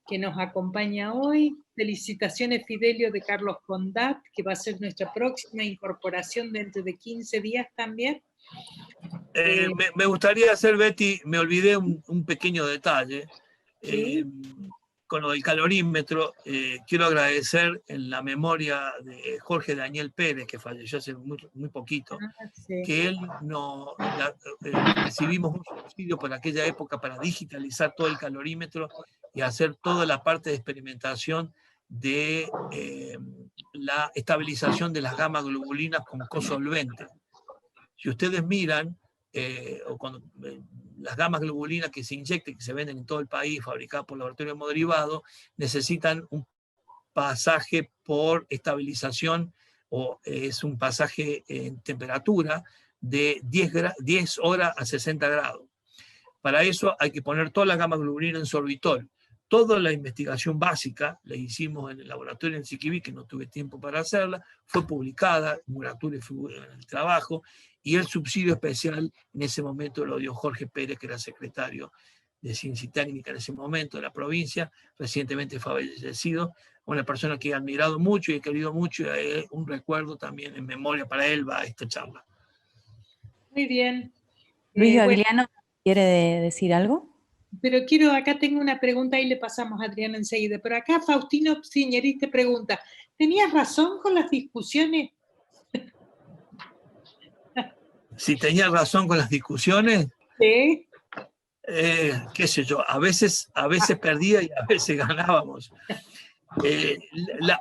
que nos acompaña hoy. Felicitaciones, Fidelio, de Carlos Condat, que va a ser nuestra próxima incorporación dentro de 15 días también. Me gustaría hacer, Betty, me olvidé un pequeño detalle. ¿Sí? Con lo del calorímetro, quiero agradecer en la memoria de Jorge Daniel Pérez, que falleció hace muy poquito, Sí. que él recibimos un subsidio por aquella época para digitalizar todo el calorímetro y hacer toda la parte de experimentación de la estabilización de las gamas globulinas con cosolvente. Si ustedes miran, o cuando las gamas globulinas que se inyectan, que se venden en todo el país, fabricadas por laboratorio hemoderivado, necesitan un pasaje por estabilización, o es un pasaje en temperatura de 10 horas a 60 grados. Para eso hay que poner toda la gama globulina en sorbitol. Toda la investigación básica la hicimos en el laboratorio en Siquibik, que no tuve tiempo para hacerla, fue publicada, Murature fue en el trabajo, y el subsidio especial en ese momento lo dio Jorge Pérez, que era secretario de Ciencia y Técnica en ese momento de la provincia, recientemente fallecido, una persona que he admirado mucho y he querido mucho, y un recuerdo también en memoria para él va esta charla. Muy bien. Luis Bueno, Adriano, ¿quiere decir algo? pero acá tengo una pregunta y le pasamos a Adriana enseguida, pero acá Faustino Signeris te pregunta, ¿tenías razón con las discusiones? Si tenía razón con las discusiones, Sí. qué sé yo, a veces perdía y a veces ganábamos.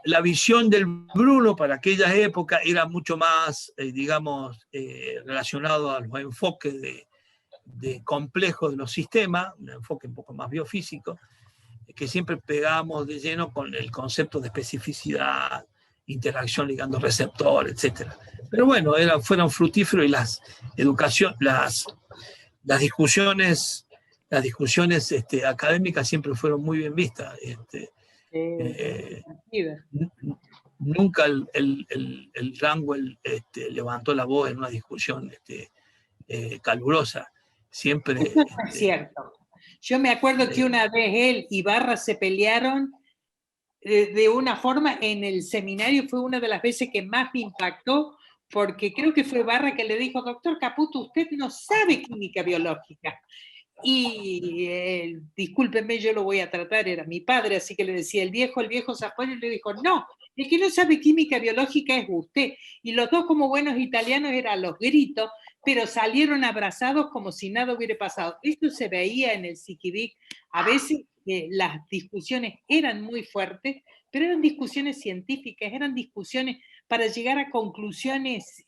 La visión del Bruno para aquella época era mucho más, digamos, relacionado a los enfoques de complejo de los sistemas, un enfoque un poco más biofísico, que siempre pegábamos de lleno con el concepto de especificidad, interacción ligando receptor, etc. Pero bueno, fueron fructíferos y las discusiones académicas siempre fueron muy bien vistas. Nunca el rango levantó la voz en una discusión calurosa. Siempre. Eso es cierto. Yo me acuerdo que una vez él y Barra se pelearon de una forma en el seminario, fue una de las veces que más me impactó, porque creo que fue Barra que le dijo, doctor Caputo, usted no sabe química biológica. Y discúlpenme, yo lo voy a tratar, era mi padre, así que le decía, el viejo Zappone, le dijo, no, el que no sabe química biológica es usted. Y los dos, como buenos italianos, eran los gritos, pero salieron abrazados como si nada hubiera pasado. Esto se veía en el Siquibik. A veces las discusiones eran muy fuertes, pero eran discusiones científicas, eran discusiones para llegar a conclusiones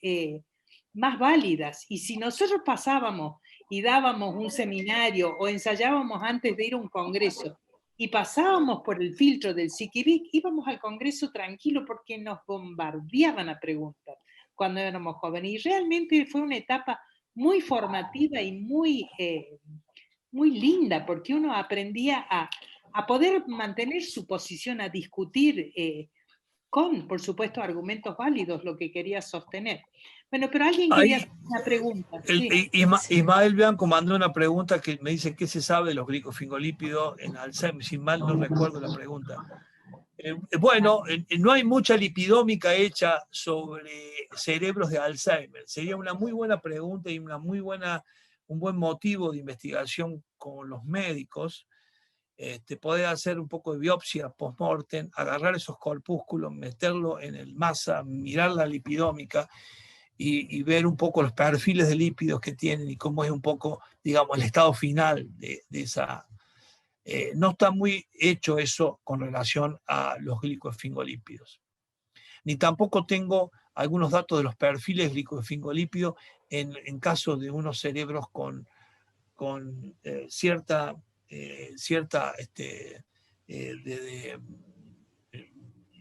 más válidas. Y si nosotros pasábamos y dábamos un seminario o ensayábamos antes de ir a un congreso y pasábamos por el filtro del Siquibik, íbamos al congreso tranquilo porque nos bombardeaban a preguntas cuando éramos jóvenes. Y realmente fue una etapa muy formativa y muy linda, porque uno aprendía a poder mantener su posición, a discutir con, por supuesto, argumentos válidos lo que quería sostener. Bueno, pero alguien quería hacer una pregunta. Sí. Ismael Bianco mandó una pregunta que me dice qué se sabe de los glicofingolípidos en Alzheimer. Si mal no recuerdo la pregunta. Bueno, no hay mucha lipidómica hecha sobre cerebros de Alzheimer. Sería una muy buena pregunta y un buen motivo de investigación con los médicos, poder hacer un poco de biopsia post-mortem, agarrar esos corpúsculos, meterlo en el masa, mirar la lipidómica y ver un poco los perfiles de lípidos que tienen y cómo es un poco, digamos, el estado final de esa. No está muy hecho eso con relación a los glicoesfingolípidos. Ni tampoco tengo algunos datos de los perfiles glicoesfingolípidos en caso de unos cerebros con cierta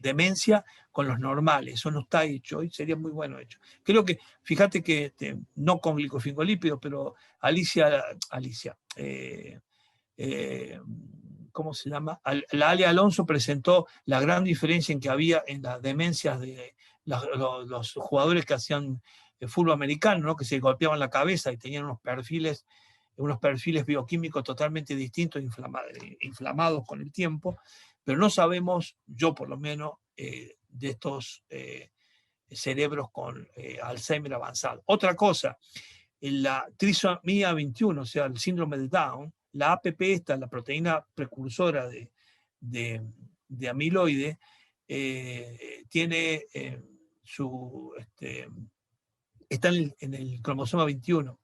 demencia con los normales. Eso no está hecho y sería muy bueno hecho. Creo que, fíjate que no con glicoesfingolípidos, pero Alicia, ¿cómo se llama? La Ale Alonso presentó la gran diferencia en que había en las demencias de los jugadores que hacían fútbol americano, ¿no? Que se golpeaban la cabeza y tenían unos perfiles bioquímicos totalmente distintos, inflamados con el tiempo, pero no sabemos, yo por lo menos, de estos cerebros con Alzheimer avanzado. Otra cosa, la trisomía 21, o sea, el síndrome de Down, la APP esta, la proteína precursora de amiloide, tiene está en el cromosoma 21.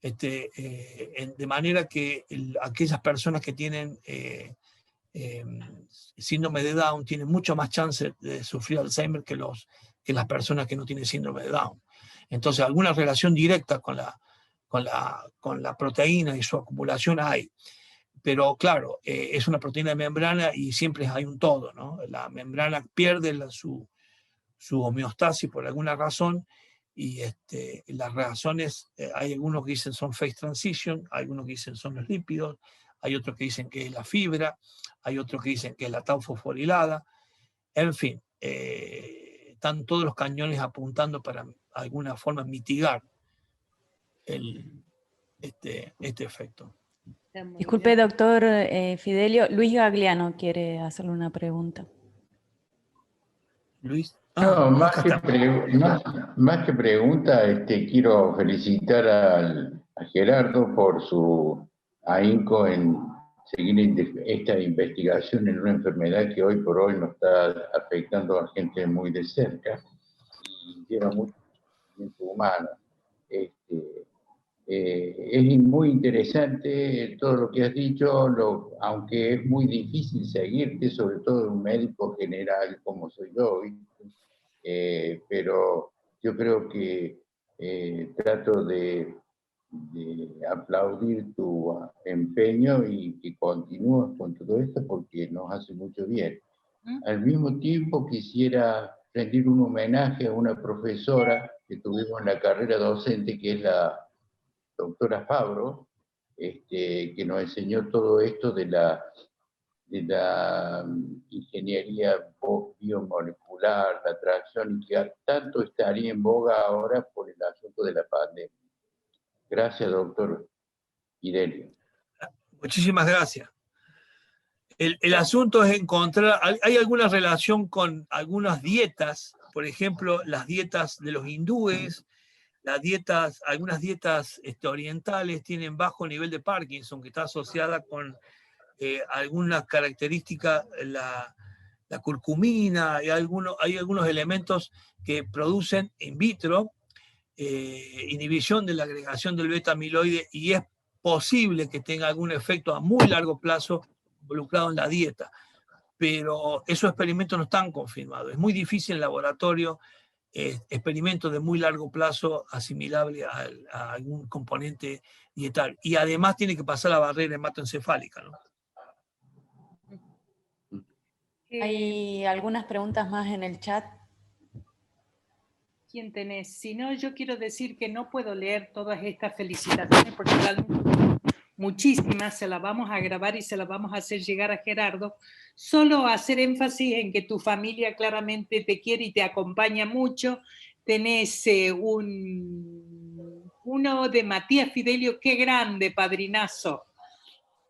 De manera que aquellas personas que tienen síndrome de Down tienen mucho más chance de sufrir Alzheimer que las personas que no tienen síndrome de Down. Entonces, alguna relación directa con la proteína y su acumulación hay. Pero claro, es una proteína de membrana y siempre hay un todo, ¿no? La membrana pierde su homeostasis por alguna razón. Y las razones, hay algunos que dicen son phase transition, hay algunos que dicen son los lípidos, hay otros que dicen que es la fibra, hay otros que dicen que es la tau fosforilada. En fin, están todos los cañones apuntando para alguna forma mitigar este efecto. Disculpe, doctor Fidelio. Luis Gagliano quiere hacerle una pregunta. Luis. No, más que pregunta, quiero felicitar a Gerardo por su ahínco en seguir esta investigación en una enfermedad que hoy por hoy nos está afectando a gente muy de cerca y lleva mucho sufrimiento humano. Es muy interesante todo lo que has dicho, aunque es muy difícil seguirte, sobre todo un médico general como soy yo, ¿viste? Pero yo creo que trato de aplaudir tu empeño y que continúes con todo esto porque nos hace mucho bien. Al mismo tiempo quisiera rendir un homenaje a una profesora que tuvimos en la carrera docente, que es la doctora Fabro, que nos enseñó todo esto de la ingeniería biomolecular, la tracción, y que tanto estaría en boga ahora por el asunto de la pandemia. Gracias, doctor Fidelio. Muchísimas gracias. El asunto es encontrar, hay alguna relación con algunas dietas, por ejemplo, las dietas de los hindúes, algunas dietas orientales tienen bajo nivel de Parkinson, que está asociada con algunas características, la curcumina, hay algunos elementos que producen in vitro inhibición de la agregación del beta-amiloide y es posible que tenga algún efecto a muy largo plazo involucrado en la dieta. Pero esos experimentos no están confirmados. Es muy difícil en laboratorio experimentos de muy largo plazo asimilable a algún componente dietal. Y además tiene que pasar la barrera hematoencefálica, ¿no? Hay algunas preguntas más en el chat. ¿Quién tenés? Si no, yo quiero decir que no puedo leer todas estas felicitaciones porque realmente muchísimas se las vamos a grabar y se las vamos a hacer llegar a Gerardo. Solo hacer énfasis en que tu familia claramente te quiere y te acompaña mucho. Tenés uno de Matías Fidelio, qué grande, padrinazo.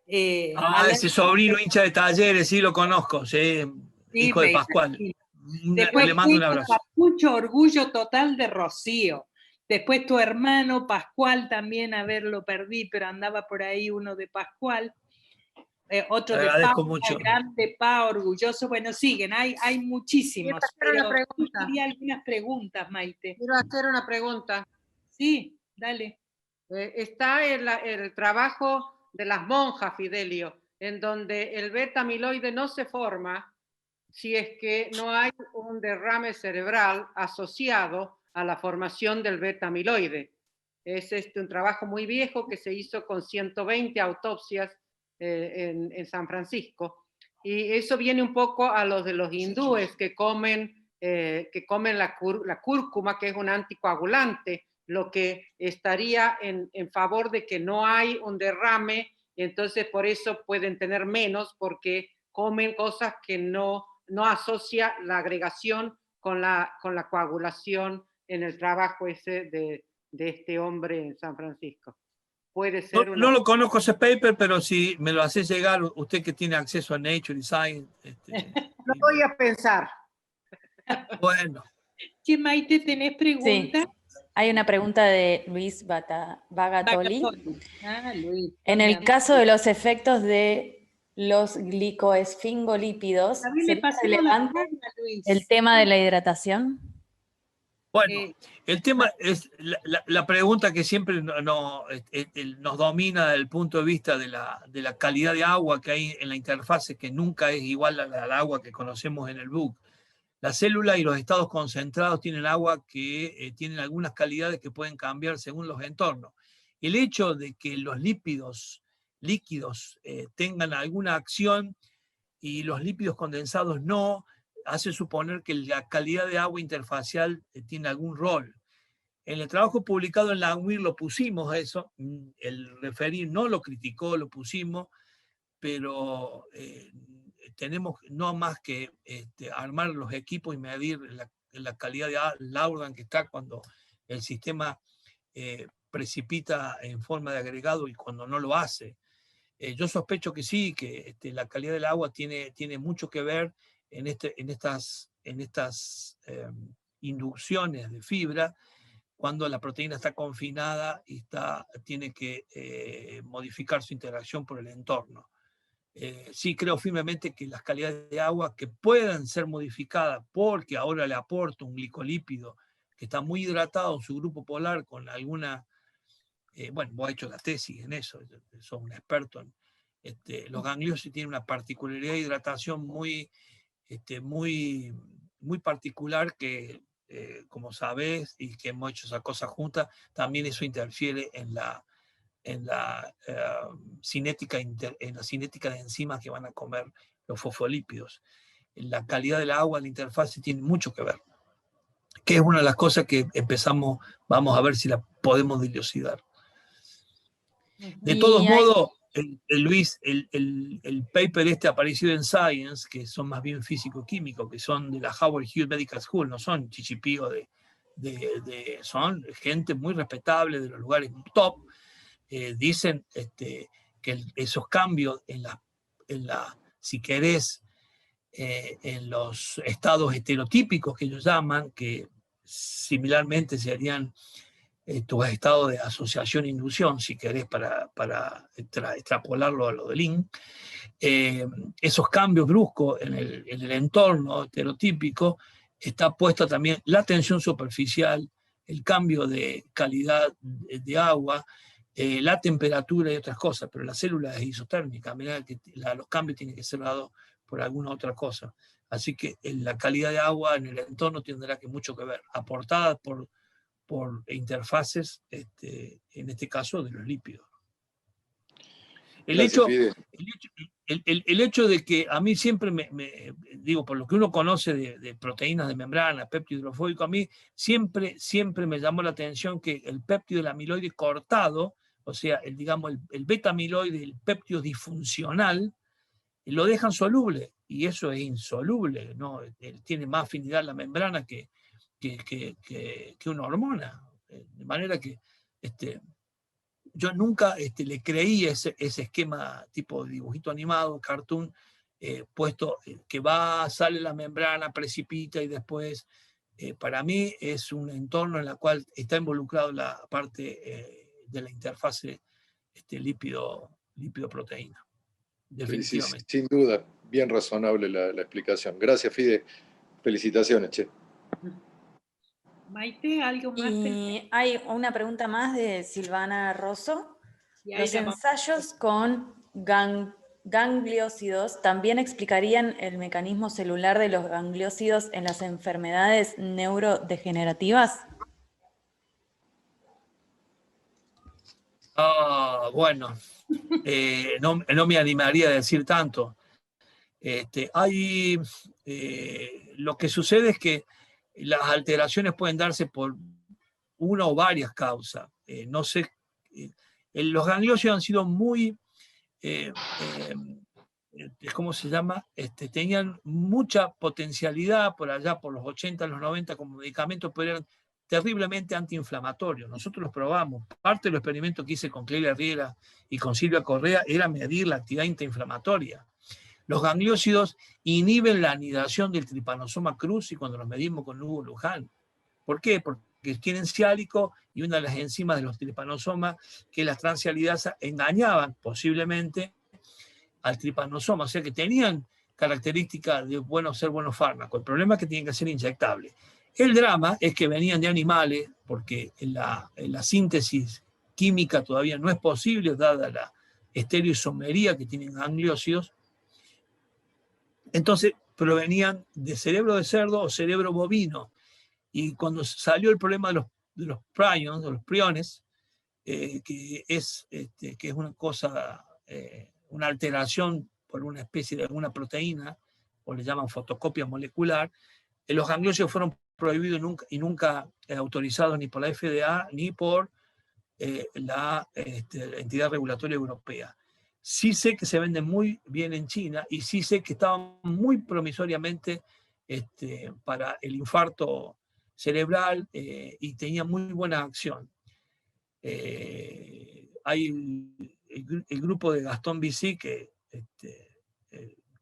Ese sobrino hincha de Talleres, sí lo conozco, sí, hijo de Pascual. Después le mando un abrazo. Mucho orgullo total de Rocío, Después tu hermano Pascual también, a ver, lo perdí, pero andaba por ahí uno de Pascual. Otro de agradezco Paula, mucho. grande, Pa, orgulloso. Bueno, siguen, hay muchísimos. Quiero hacer una Pero pregunta. quería algunas preguntas, Maite. Quiero hacer una pregunta. Sí, dale. Está el trabajo de las monjas, Fidelio, en donde el beta amiloide no se forma si es que no hay un derrame cerebral asociado a la formación del beta amiloide. Es un trabajo muy viejo que se hizo con 120 autopsias en San Francisco. Y eso viene un poco a los de los hindúes que comen la cúrcuma, que es un anticoagulante, lo que estaría en favor de que no hay un derrame, y entonces por eso pueden tener menos, porque comen cosas que no asocia la agregación con la coagulación en el trabajo ese de este hombre en San Francisco. Puede ser no lo conozco ese paper, pero si me lo hace llegar, usted que tiene acceso a Nature y Science. Lo voy a pensar. Bueno. ¿Qué, Maite, tenés preguntas? Sí. Hay una pregunta de Luis Bagatoli. Luis. En el caso de los efectos de los glicoesfingolípidos, ¿sería relevante el tema de la hidratación? Bueno, el tema es la pregunta que siempre nos domina desde el punto de vista de la calidad de agua que hay en la interfase, que nunca es igual al agua que conocemos en el BUC. La célula y los estados concentrados tienen agua que tienen algunas calidades que pueden cambiar según los entornos. El hecho de que los líquidos tengan alguna acción y los lípidos condensados no, hace suponer que la calidad de agua interfacial tiene algún rol. En el trabajo publicado en la UNIR lo pusimos eso, el referir no lo criticó, lo pusimos, pero tenemos no más que armar los equipos y medir la calidad de Laurdan que está cuando el sistema precipita en forma de agregado y cuando no lo hace. Yo sospecho que sí, que la calidad del agua tiene mucho que ver en estas inducciones de fibra, cuando la proteína está confinada y tiene que modificar su interacción por el entorno. Sí creo firmemente que las calidades de agua que puedan ser modificadas porque ahora le aporto un glicolípido que está muy hidratado en su grupo polar con alguna... bueno, vos has hecho la tesis en eso, sos un experto en... los ganglios sí tienen una particularidad de hidratación muy particular que, como sabés, y que hemos hecho esa cosa juntas, también eso interfiere en la cinética de enzimas que van a comer los fosfolípidos. La calidad del agua, la interfase tiene mucho que ver, que es una de las cosas que vamos a ver si la podemos dilucidar. De todos modos, Luis, el paper aparecido en Science, que son más bien físico-químicos, que son de la Howard Hughes Medical School, no son chichipíos son gente muy respetable de los lugares top. Dicen que esos cambios si querés, en los estados heterotípicos que ellos llaman, que similarmente serían estos estados de asociación e inducción, si querés, para extrapolarlo a lo de Lin, esos cambios bruscos en el entorno heterotípico, está puesta también la tensión superficial, el cambio de calidad de agua, la temperatura y otras cosas, pero la célula es isotérmica, a medida que los cambios tienen que ser dados por alguna otra cosa. Así que la calidad de agua en el entorno tendrá mucho que ver, aportada por interfaces, en este caso de los lípidos. El hecho de que a mí siempre digo, por lo que uno conoce de proteínas de membrana, péptido hidrofóbico, a mí siempre me llamó la atención que el péptido del amiloide cortado, o sea, el beta amiloide, el péptido disfuncional, lo dejan soluble, y eso es insoluble, ¿no? Tiene más afinidad la membrana que una hormona. De manera que yo nunca le creí ese esquema tipo de dibujito animado, cartoon, puesto que sale la membrana, precipita y después para mí es un entorno en el cual está involucrado la parte de la interfase lípido-proteína. Definitivamente. Sí, sin duda, bien razonable la explicación. Gracias, Fide. Felicitaciones, che. Maite, ¿algo más? Y hay una pregunta más de Silvana Rosso. Los ensayos con gangliósidos también explicarían el mecanismo celular de los gangliósidos en las enfermedades neurodegenerativas. Bueno, no me animaría a decir tanto. Lo que sucede es que las alteraciones pueden darse por una o varias causas. No sé, los gangliósidos han sido muy, ¿cómo se llama? Tenían mucha potencialidad por allá, por los 80, los 90 como medicamentos, pero eran terriblemente antiinflamatorios. Nosotros los probamos. Parte del experimento que hice con Clelia Riera y con Silvia Correa era medir la actividad antiinflamatoria. Los gangliósidos inhiben la anidación del tripanosoma cruzi cuando los medimos con Hugo Luján. ¿Por qué? Porque tienen siálico y una de las enzimas de los tripanosomas, que es la transialidasa, engañaban posiblemente al tripanosoma, o sea que tenían características de ser buenos fármacos. El problema es que tienen que ser inyectables. El drama es que venían de animales, porque en la síntesis química todavía no es posible, dada la estereoisomería que tienen gangliósidos. Entonces provenían de cerebro de cerdo o cerebro bovino. Y cuando salió el problema de los prions, de los priones, que es una cosa, una alteración por una especie de alguna proteína, o le llaman fotocopia molecular, los gangliósidos fueron prohibidos y nunca autorizados ni por la FDA ni por la entidad regulatoria europea. Sí sé que se venden muy bien en China y sí sé que estaban muy promisoriamente para el infarto cerebral y tenía muy buena acción. Hay el grupo de Gastón Bici que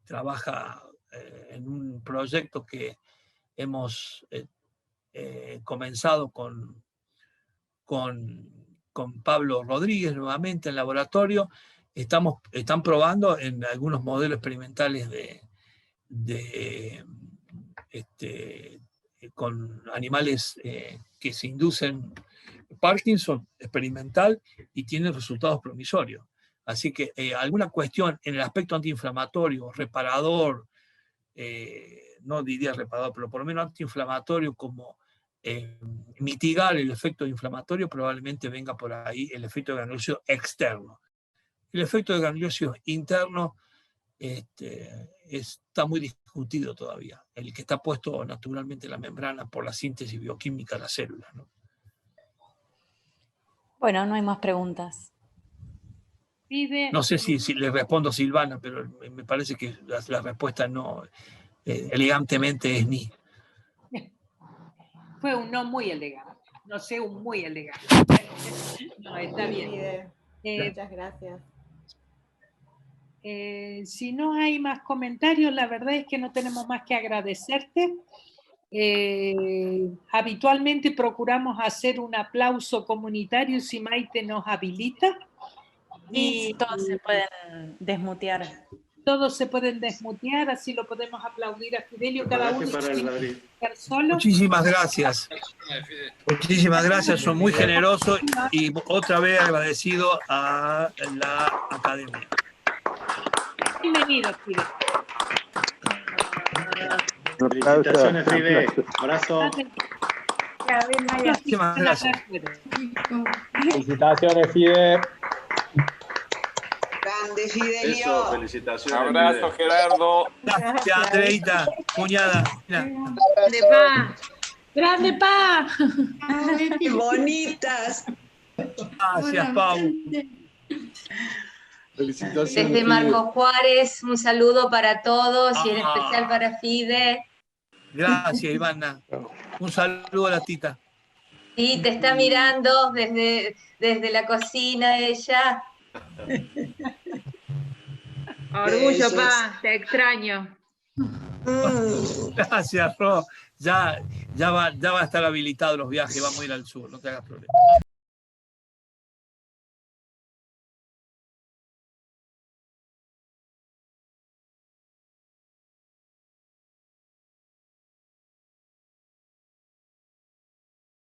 trabaja en un proyecto que hemos comenzado con Pablo Rodríguez nuevamente en laboratorio. Están probando en algunos modelos experimentales con animales que se inducen Parkinson experimental y tienen resultados promisorios. Así que alguna cuestión en el aspecto antiinflamatorio, reparador, no diría reparador, pero por lo menos antiinflamatorio, como mitigar el efecto inflamatorio, probablemente venga por ahí el efecto de gangliósido externo. El efecto de gangliósido interno está muy discutido todavía, el que está puesto naturalmente en la membrana por la síntesis bioquímica de las células, ¿no? Bueno, no hay más preguntas. No sé si le respondo a Silvana, pero me parece que la respuesta no, elegantemente es ni. Fue un no muy elegante, no sé, un muy elegante. No, está bien. Muchas gracias. Si no hay más comentarios, la verdad es que no tenemos más que agradecerte. Habitualmente procuramos hacer un aplauso comunitario si Maite nos habilita. Y todos se pueden desmutear. Todos se pueden desmutear, así lo podemos aplaudir a Fidelio, cada uno solo. Muchísimas gracias. Muchísimas gracias, son muy generosos y otra vez agradecido a la academia. Bienvenido, Fide. Felicitaciones, Fide. Abrazo. Muchísimas gracias. Felicitaciones, Fide. Grande, Fidelio. Eso, felicitaciones. Abrazo, Fide. Gerardo. Gracias, Andreita, cuñada. Grande, pa. Grande, pa. Qué bonitas. Gracias, Pau. Felicitaciones. Desde Marco Juárez, un saludo para todos y en especial para Fide. Gracias, Ivana. Un saludo a la tita. Sí, te está mirando desde la cocina ella. Orgullo, pa, te extraño. Gracias, Ro. Ya va a estar habilitado los viajes, vamos a ir al sur, no te hagas problema.